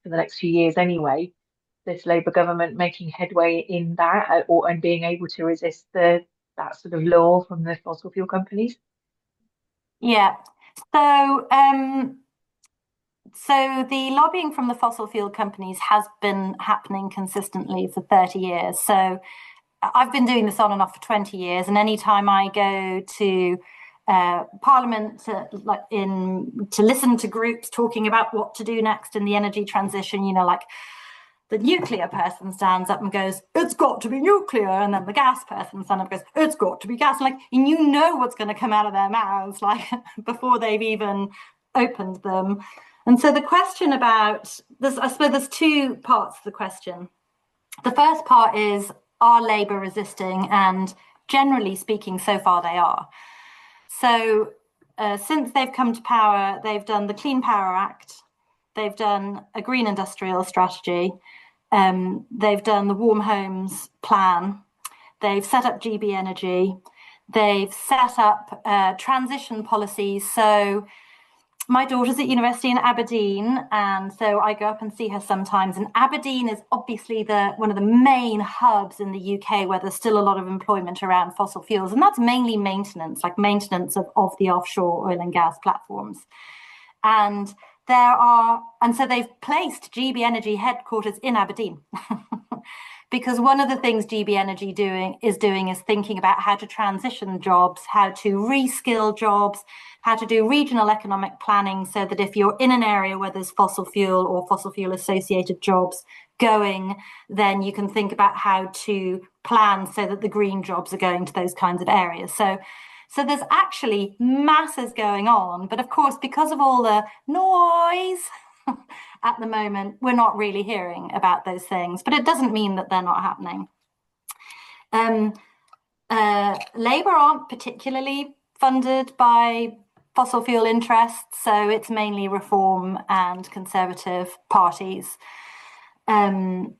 the next few years anyway, this Labour government making headway in that and being able to resist that sort of law from the fossil fuel companies? Yeah. So the lobbying from the fossil fuel companies has been happening consistently for 30 years. So I've been doing this on and off for 20 years, and anytime I go to Parliament to listen to groups talking about what to do next in the energy transition, like the nuclear person stands up and goes, "It's got to be nuclear," and then the gas person stands up and goes, "It's got to be gas." And you know what's going to come out of their mouths before they've even opened them. And so the question about this, I suppose there's two parts to the question. The first part is, are Labour resisting? And generally speaking, so far they are. So since they've come to power, they've done the Clean Power Act, they've done a Green Industrial Strategy, they've done the Warm Homes Plan, they've set up GB Energy, they've set up transition policies. So my daughter's at university in Aberdeen, and so I go up and see her sometimes. And Aberdeen is obviously one of the main hubs in the UK where there's still a lot of employment around fossil fuels. And that's mainly maintenance, like maintenance of the offshore oil and gas platforms. And so they've placed GB Energy headquarters in Aberdeen. Because one of the things GB Energy is thinking about how to transition jobs, how to reskill jobs, how to do regional economic planning so that if you're in an area where there's fossil fuel or fossil fuel associated jobs going, then you can think about how to plan so that the green jobs are going to those kinds of areas. So there's actually masses going on, but of course, because of all the noise at the moment, we're not really hearing about those things, but it doesn't mean that they're not happening. Labour aren't particularly funded by fossil fuel interests, so it's mainly Reform and Conservative parties. So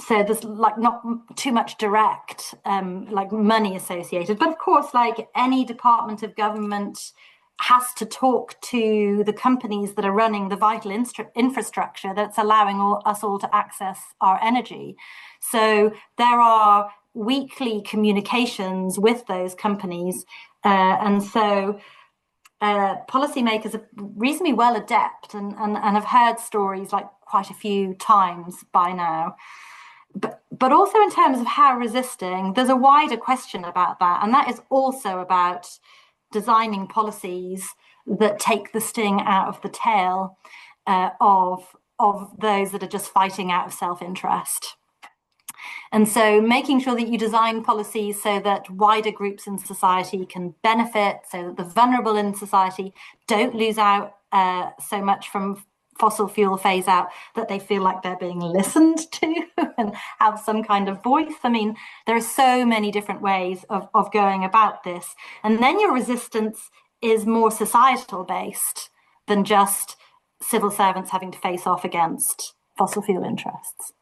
there's not too much direct money associated, but of course, like any department of government has to talk to the companies that are running the vital infrastructure that's allowing us all to access our energy. So there are weekly communications with those companies, and so policymakers are reasonably well adept and have heard stories quite a few times by now. But also in terms of how resisting, there's a wider question about that, and that is also about designing policies that take the sting out of the tail of those that are just fighting out of self-interest. And so making sure that you design policies so that wider groups in society can benefit, so that the vulnerable in society don't lose out so much from fossil fuel phase out, that they feel like they're being listened to and have some kind of voice. I mean, there are so many different ways of going about this. And then your resistance is more societal based than just civil servants having to face off against fossil fuel interests.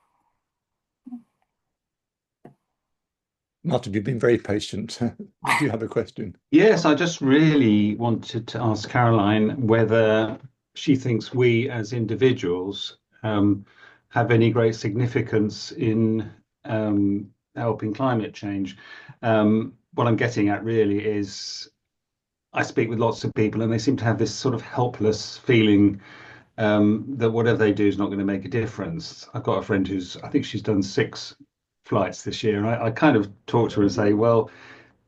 Martin, you've been very patient. Do you have a question? Yes, I just really wanted to ask Caroline whether she thinks we as individuals have any great significance in helping climate change. What I'm getting at really is I speak with lots of people and they seem to have this sort of helpless feeling that whatever they do is not going to make a difference. I've got a friend I think she's done 6 flights this year. And I kind of talk to her and say, well,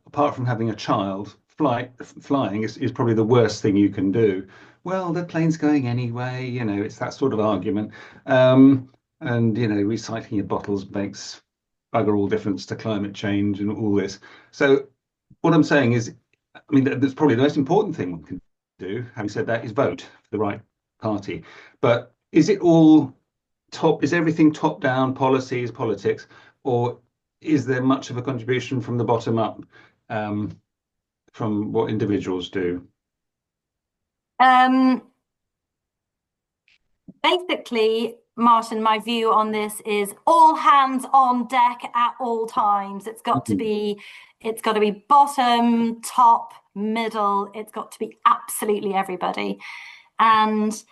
apart from having a child, flying is probably the worst thing you can do. Well, the plane's going anyway, it's that sort of argument. And, recycling your bottles makes bugger all difference to climate change and all this. So what I'm saying is, that's probably the most important thing one can do. Having said that, is vote for the right party. But is it all is everything top down, policies, politics, or is there much of a contribution from the bottom up, from what individuals do? Basically, Martin, my view on this is all hands on deck at all times. It's got to be bottom, top, middle. It's got to be absolutely everybody. And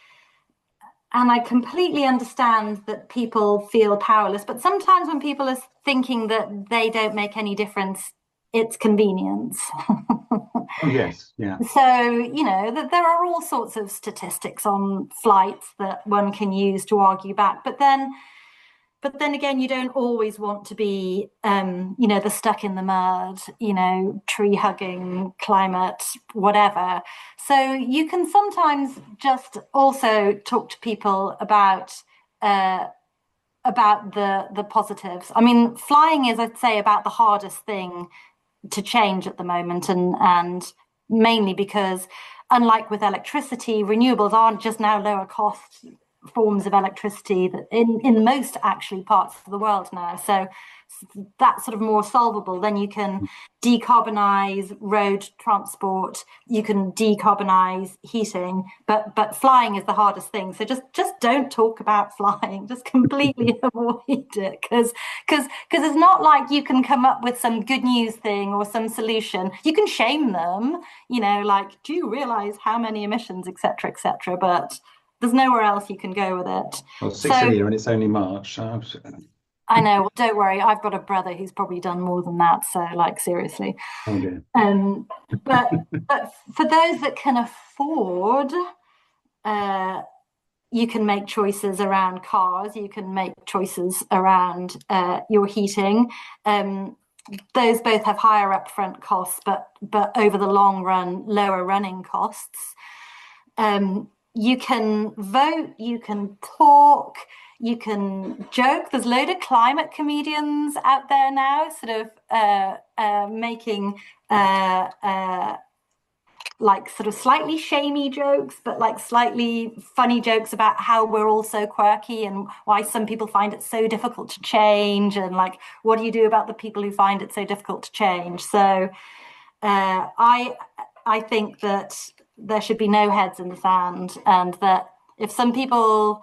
I completely understand that people feel powerless, but sometimes when people are thinking that they don't make any difference, it's convenience. Oh, yes, yeah. So, that there are all sorts of statistics on flights that one can use to argue back. But then again, you don't always want to be, the stuck in the mud, tree hugging, climate, whatever. So you can sometimes just also talk to people about the positives. Flying is, I'd say, about the hardest thing to change at the moment, and mainly because, unlike with electricity, renewables aren't just now lower cost forms of electricity that in most actually parts of the world now. So that's sort of more solvable. Then you can decarbonize road transport, you can decarbonize heating, but flying is the hardest thing. So just don't talk about flying, just completely avoid it, because it's not like you can come up with some good news thing or some solution. You can shame them, like, do you realize how many emissions, etc., etc., but there's nowhere else you can go with it. Well, 6 a year and it's only March. I know. Well, don't worry. I've got a brother who's probably done more than that. So, seriously. Okay. But for those that can afford, you can make choices around cars. You can make choices around your heating. Those both have higher upfront costs, but over the long run, lower running costs. You can vote, you can talk, you can joke. There's a load of climate comedians out there now, sort of making sort of slightly shamey jokes, but slightly funny jokes about how we're all so quirky and why some people find it so difficult to change, and what do you do about the people who find it so difficult to change? So I think that there should be no heads in the sand, and that if some people,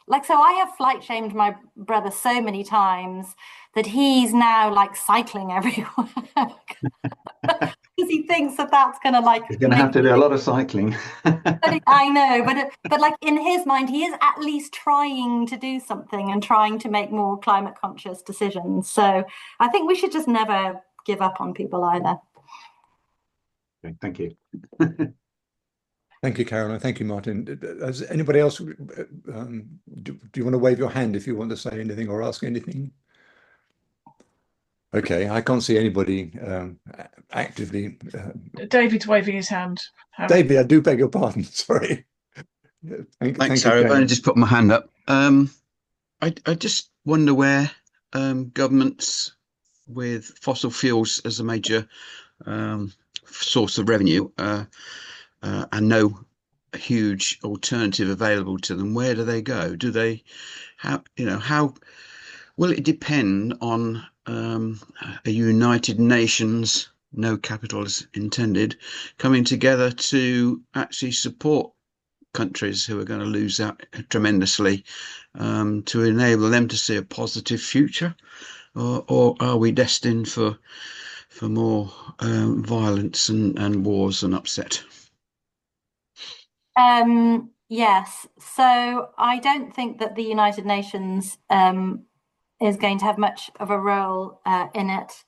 so I have flight shamed my brother so many times that he's now cycling everywhere because he thinks that's going to He's going to have to do a lot of cycling. I know, but in his mind, he is at least trying to do something and trying to make more climate conscious decisions. So I think we should just never give up on people either. Okay, thank you. Thank you, Caroline. Thank you, Martin. Does anybody else, do you want to wave your hand if you want to say anything or ask anything? Okay, I can't see anybody actively. David's waving his hand. Harry. David, I do beg your pardon. Sorry. Thanks, Harry. I've only just put my hand up. I just wonder where governments with fossil fuels as a major source of revenue and no huge alternative available to them, where do they go? Do they, how will it depend on a United Nations, no capitals intended, coming together to actually support countries who are going to lose out tremendously, to enable them to see a positive future? or are we destined for more violence and wars and upset? Yes, so I don't think that the United Nations is going to have much of a role in it.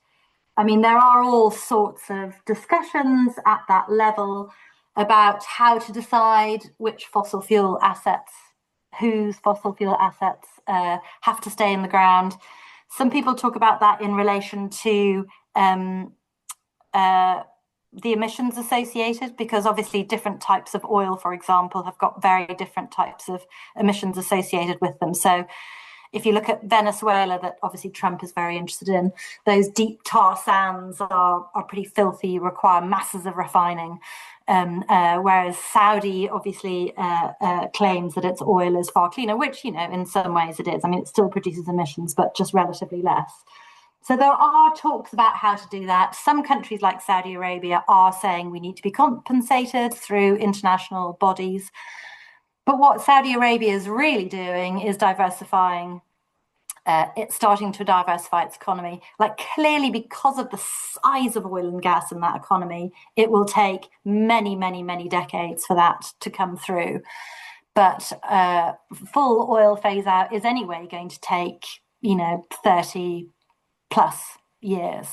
I mean, there are all sorts of discussions at that level about how to decide which fossil fuel assets, whose fossil fuel assets have to stay in the ground. Some people talk about that in relation to the emissions associated, because obviously different types of oil, for example, have got very different types of emissions associated with them. So if you look at Venezuela, that obviously Trump is very interested in, those deep tar sands are pretty filthy, require masses of refining. Whereas Saudi obviously claims that its oil is far cleaner, which, you know, in some ways it is. I mean, it still produces emissions, but just relatively less. So there are talks about how to do that. Some countries like Saudi Arabia are saying we need to be compensated through international bodies. But what Saudi Arabia is really doing is diversifying. It's starting to diversify its economy. Like, clearly, because of the size of oil and gas in that economy, it will take many, many, many decades for that to come through. But full oil phase out is anyway going to take, 30 plus years,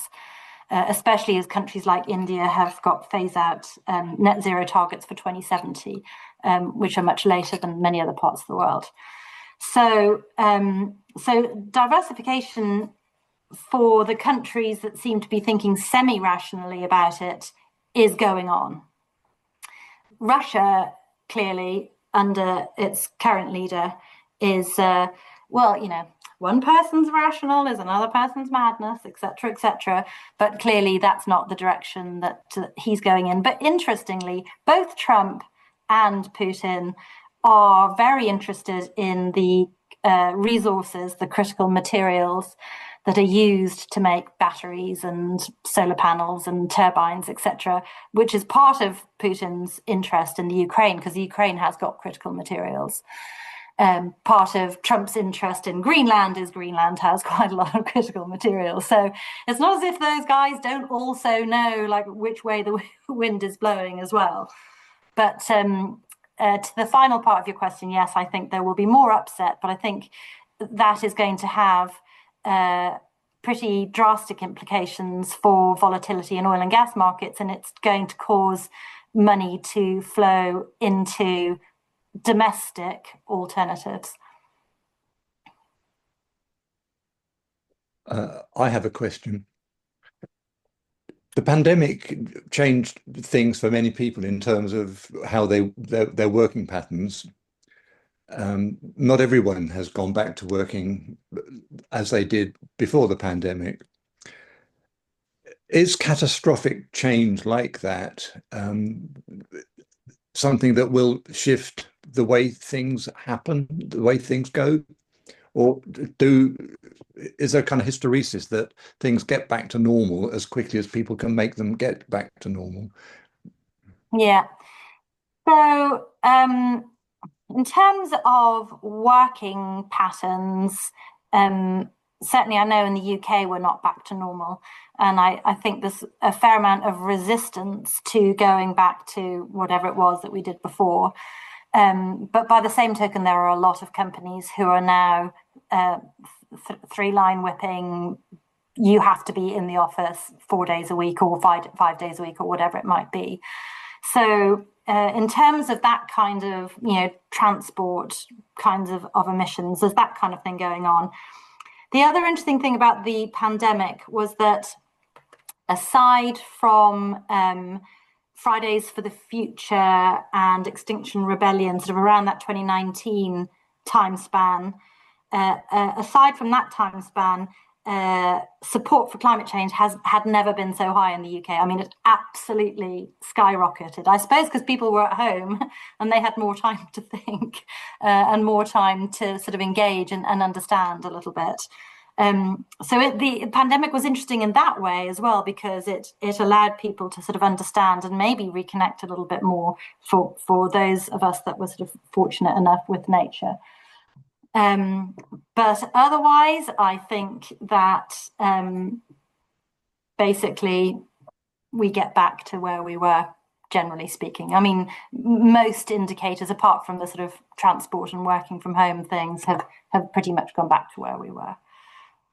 especially as countries like India have got phase out net zero targets for 2070, which are much later than many other parts of the world. So diversification for the countries that seem to be thinking semi-rationally about it is going on. Russia, clearly, under its current leader, is, one person's rational is another person's madness, etc., etc. But clearly that's not the direction that he's going in. But interestingly, both Trump and Putin are very interested in the resources, the critical materials that are used to make batteries and solar panels and turbines, etc., which is part of Putin's interest in the Ukraine, because the Ukraine has got critical materials. Part of Trump's interest in Greenland is Greenland has quite a lot of critical materials. So it's not as if those guys don't also know which way the wind is blowing as well. But to the final part of your question, yes, I think there will be more upset, but I think that is going to have pretty drastic implications for volatility in oil and gas markets, and it's going to cause money to flow into domestic alternatives. I have a question. The pandemic changed things for many people in terms of how their working patterns. Not everyone has gone back to working as they did before the pandemic. Is catastrophic change like that something that will shift the way things happen, the way things go? Or is there kind of hysteresis that things get back to normal as quickly as people can make them get back to normal? Yeah. So in terms of working patterns, certainly I know in the UK we're not back to normal. And I think there's a fair amount of resistance to going back to whatever it was that we did before. But by the same token, there are a lot of companies who are now three-line whipping. You have to be in the office 4 days a week or five days a week or whatever it might be. So in terms of that kind of, transport kinds of emissions, there's that kind of thing going on. The other interesting thing about the pandemic was that aside from Fridays for the Future and Extinction Rebellion, sort of around that 2019 time span, aside from that time span, support for climate change had never been so high in the UK. I mean, it absolutely skyrocketed. I suppose because people were at home and they had more time to think and more time to sort of engage and understand a little bit. So the pandemic was interesting in that way as well, because it allowed people to sort of understand and maybe reconnect a little bit more for those of us that were sort of fortunate enough with nature. But otherwise, I think that basically we get back to where we were, generally speaking. I mean, most indicators, apart from the sort of transport and working from home things, have pretty much gone back to where we were.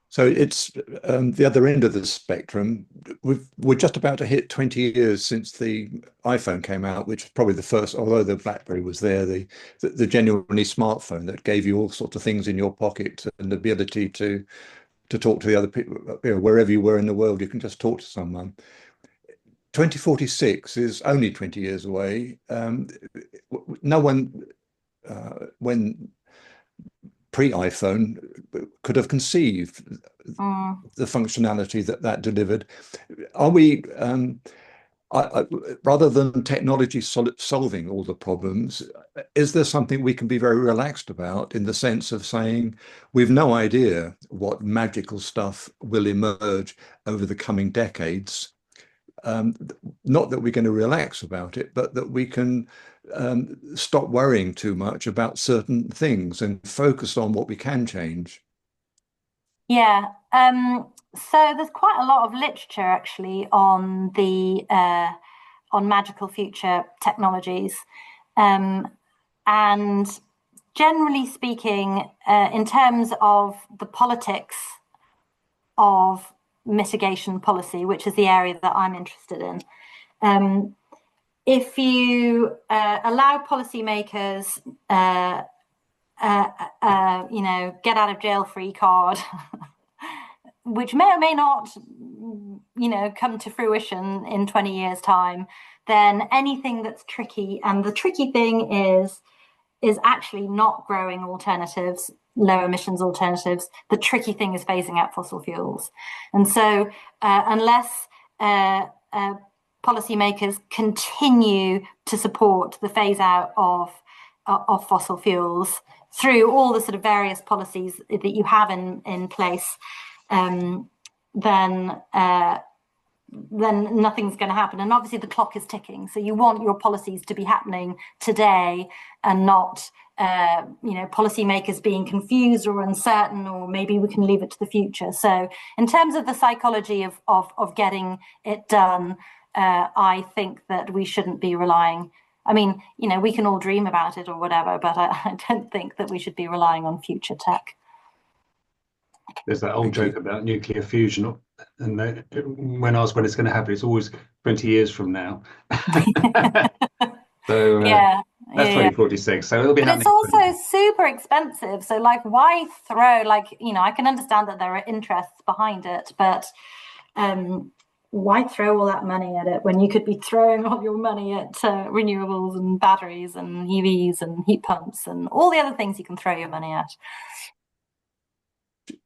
So it's the other end of the spectrum. We're just about to hit 20 years since the iPhone came out, which was probably the first, although the BlackBerry was there, the genuinely smartphone that gave you all sorts of things in your pocket and the ability to talk to the other people, wherever you were in the world, you can just talk to someone. 2046 is only 20 years away. No one, when pre-iPhone, could have conceived the functionality that delivered. Are we, rather than technology solving all the problems, is there something we can be very relaxed about, in the sense of saying we've no idea what magical stuff will emerge over the coming decades? Not that we're going to relax about it, but that we can stop worrying too much about certain things and focus on what we can change. Yeah. So there's quite a lot of literature actually on the on magical future technologies, and generally speaking, in terms of the politics of mitigation policy, which is the area that I'm interested in. If you allow policymakers, get out of jail free card, which may or may not, come to fruition in 20 years' time, then anything that's tricky, and the tricky thing is actually not growing alternatives, low emissions alternatives. The tricky thing is phasing out fossil fuels. And so unless policymakers continue to support the phase out of fossil fuels through all the sort of various policies that you have in place, then nothing's going to happen. And obviously the clock is ticking. So you want your policies to be happening today, and not, policymakers being confused or uncertain, or maybe we can leave it to the future. So in terms of the psychology of getting it done, I think that we shouldn't be relying. I mean, we can all dream about it or whatever, but I don't think that we should be relying on future tech. There's that old joke about nuclear fusion, and when asked when it's going to happen, it's always 20 years from now. So that's 2046. So it'll be happening. It's also super expensive. So why throw, I can understand that there are interests behind it, but why throw all that money at it when you could be throwing all your money at renewables and batteries and EVs and heat pumps and all the other things you can throw your money at?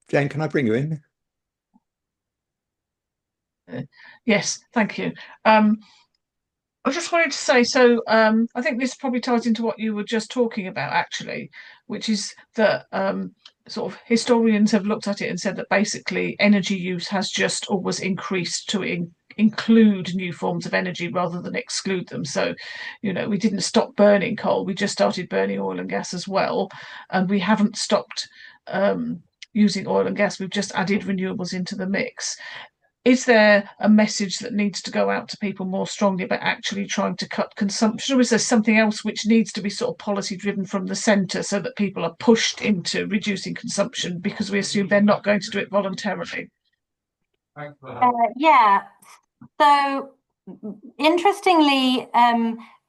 Jane, can I bring you in? Yes, thank you. I just wanted to say, so I think this probably ties into what you were just talking about, actually, which is that sort of historians have looked at it and said that basically energy use has just always increased to include new forms of energy rather than exclude them. So, we didn't stop burning coal, we just started burning oil and gas as well. And we haven't stopped using oil and gas, we've just added renewables into the mix. Is there a message that needs to go out to people more strongly about actually trying to cut consumption, or is there something else which needs to be sort of policy driven from the centre so that people are pushed into reducing consumption because we assume they're not going to do it voluntarily? Yeah. So interestingly,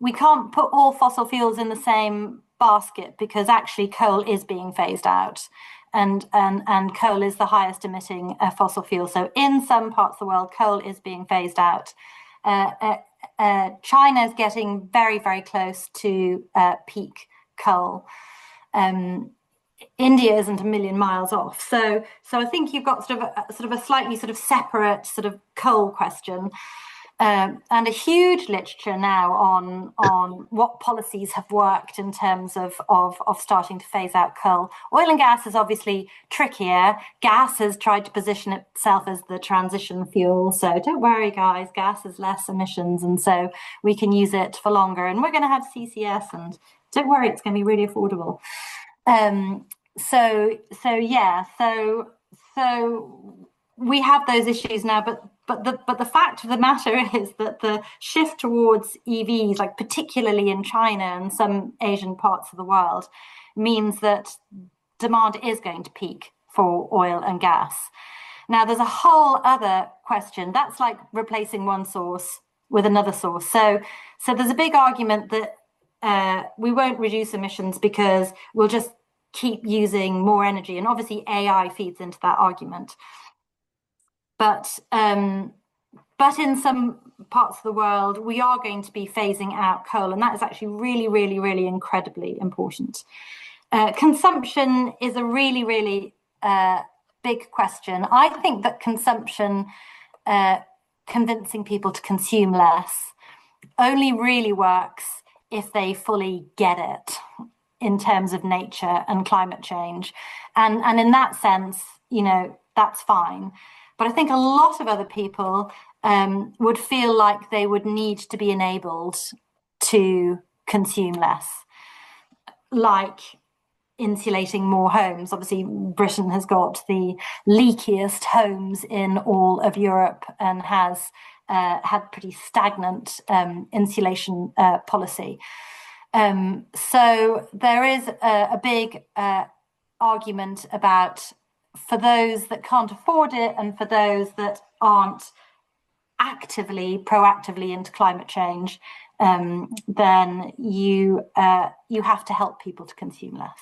we can't put all fossil fuels in the same basket, because actually coal is being phased out. And coal is the highest emitting fossil fuel. So in some parts of the world, coal is being phased out. China is getting very, very close to peak coal. India isn't a million miles off. So I think you've got sort of a slightly sort of separate sort of coal question. And a huge literature now on what policies have worked in terms of starting to phase out coal. Oil and gas is obviously trickier. Gas has tried to position itself as the transition fuel. So don't worry, guys, gas has less emissions, and so we can use it for longer. And we're going to have CCS, and don't worry, it's going to be really affordable. we have those issues now, but the fact of the matter is that the shift towards EVs, like particularly in China and some Asian parts of the world, means that demand is going to peak for oil and gas. Now, there's a whole other question. That's like replacing one source with another source. So there's a big argument that we won't reduce emissions because we'll just keep using more energy. And obviously AI feeds into that argument. But in some parts of the world, we are going to be phasing out coal. And that is actually really, really, really incredibly important. Consumption is a really, really big question. I think that consumption, convincing people to consume less, only really works if they fully get it in terms of nature and climate change. And in that sense, that's fine. But I think a lot of other people would feel like they would need to be enabled to consume less, like insulating more homes. Obviously, Britain has got the leakiest homes in all of Europe and has had pretty stagnant insulation policy. So there is a big argument about, for those that can't afford it and for those that aren't proactively into climate change, then you have to help people to consume less.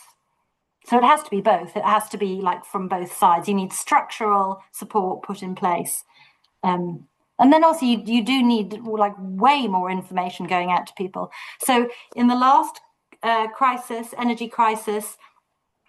So it has to be both. It has to be like from both sides. You need structural support put in place. And then also you do need like way more information going out to people. So in the last energy crisis,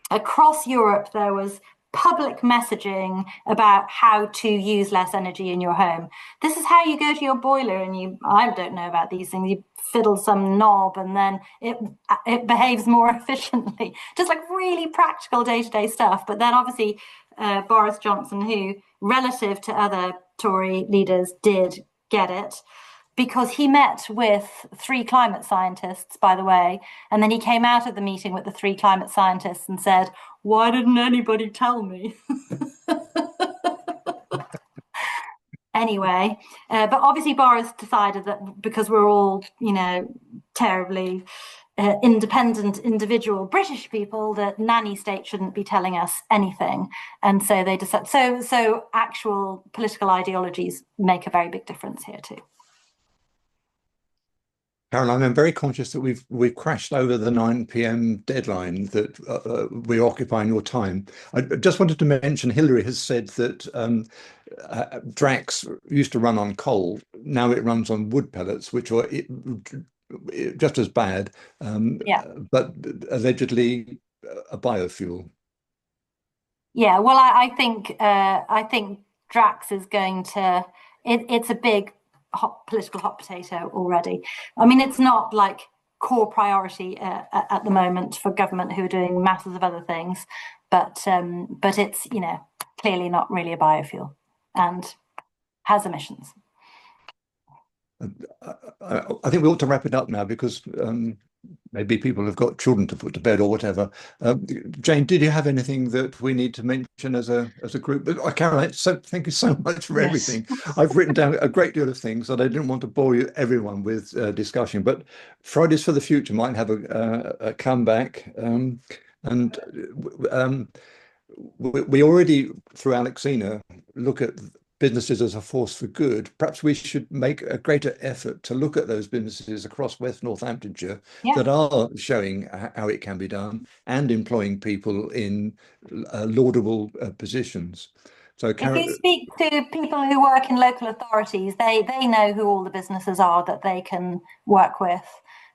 across Europe, there was public messaging about how to use less energy in your home. This is how you go to your boiler, and I don't know about these things, you fiddle some knob and then it behaves more efficiently. Just like really practical day-to-day stuff. But then obviously Boris Johnson, who relative to other Tory leaders did get it, because he met with 3 climate scientists, by the way, and then he came out of the meeting with the 3 climate scientists and said, "Why didn't anybody tell me?" Anyway, but obviously Boris decided that because we're all, terribly independent individual British people, that nanny state shouldn't be telling us anything. And so they decided, so actual political ideologies make a very big difference here too. Caroline, I'm very conscious that we've crashed over the 9 p.m. deadline that we're occupying your time. I just wanted to mention, Hillary has said that Drax used to run on coal. Now it runs on wood pellets, which are just as bad, but allegedly a biofuel. Yeah, well, I think Drax is going to. It's a big political hot potato already. I mean, it's not like core priority at the moment for government, who are doing masses of other things, but it's clearly not really a biofuel and has emissions. I think we ought to wrap it up now, because maybe people have got children to put to bed or whatever. Jane, did you have anything that we need to mention as a group? Caroline, so thank you so much for everything. I've written down a great deal of things that I didn't want to bore everyone with discussion, but Fridays for the Future might have a comeback. And we already, through Alexina, look at businesses as a force for good. Perhaps we should make a greater effort to look at those businesses across West Northamptonshire that are showing how it can be done and employing people in laudable positions. So if you speak to people who work in local authorities, they know who all the businesses are that they can work with.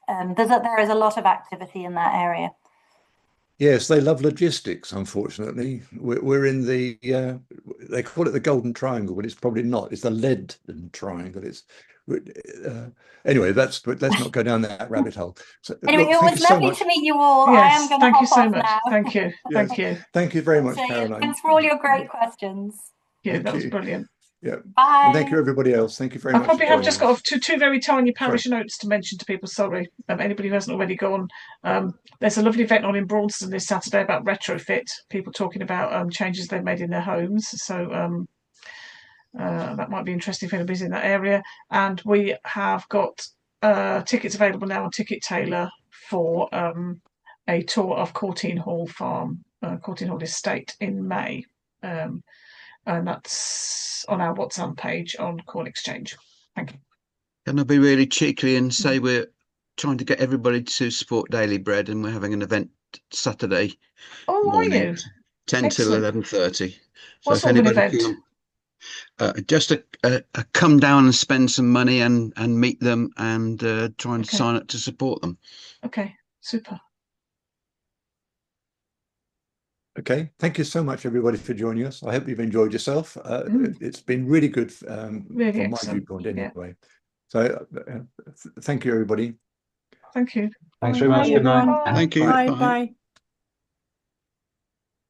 There is a lot of activity in that area. Yes, they love logistics, unfortunately. We're in the, they call it the Golden Triangle, but it's probably not. It's the Lead Triangle. Anyway, let's not go down that rabbit hole. So, anyway, it was lovely to meet you all. Yes, I am going thank to you hop so off much. now. Thank you. Yes. Thank you. Thank you very much, Caroline. Thanks for all your great questions. Yeah, that was brilliant. Yeah. Bye. And thank you, everybody else. Thank you very much. I probably have just got us. two very tiny parish notes to mention to people. Sorry, anybody who hasn't already gone. There's a lovely event on in Braunston this Saturday about retrofit. People talking about changes they've made in their homes. So that might be interesting if anybody's in that area. And we have got tickets available now on Ticket Tailor for a tour of Courtine Hall Farm, Courtine Hall Estate in May. And that's on our WhatsApp page on Corn Exchange. Thank you. Can I be really cheeky and say we're trying to get everybody to support Daily Bread, and we're having an event Saturday morning, are you? 10 Excellent. till 11:30. So what if sort of an anybody event? just a come down and spend some money and meet them and try and sign up to support them. Okay, super. Okay, thank you so much, everybody, for joining us. I hope you've enjoyed yourself. It's been really good really from excellent. my viewpoint anyway. So thank you, everybody. Thank you. Thanks very much. Good night. Thank you. Bye. Bye.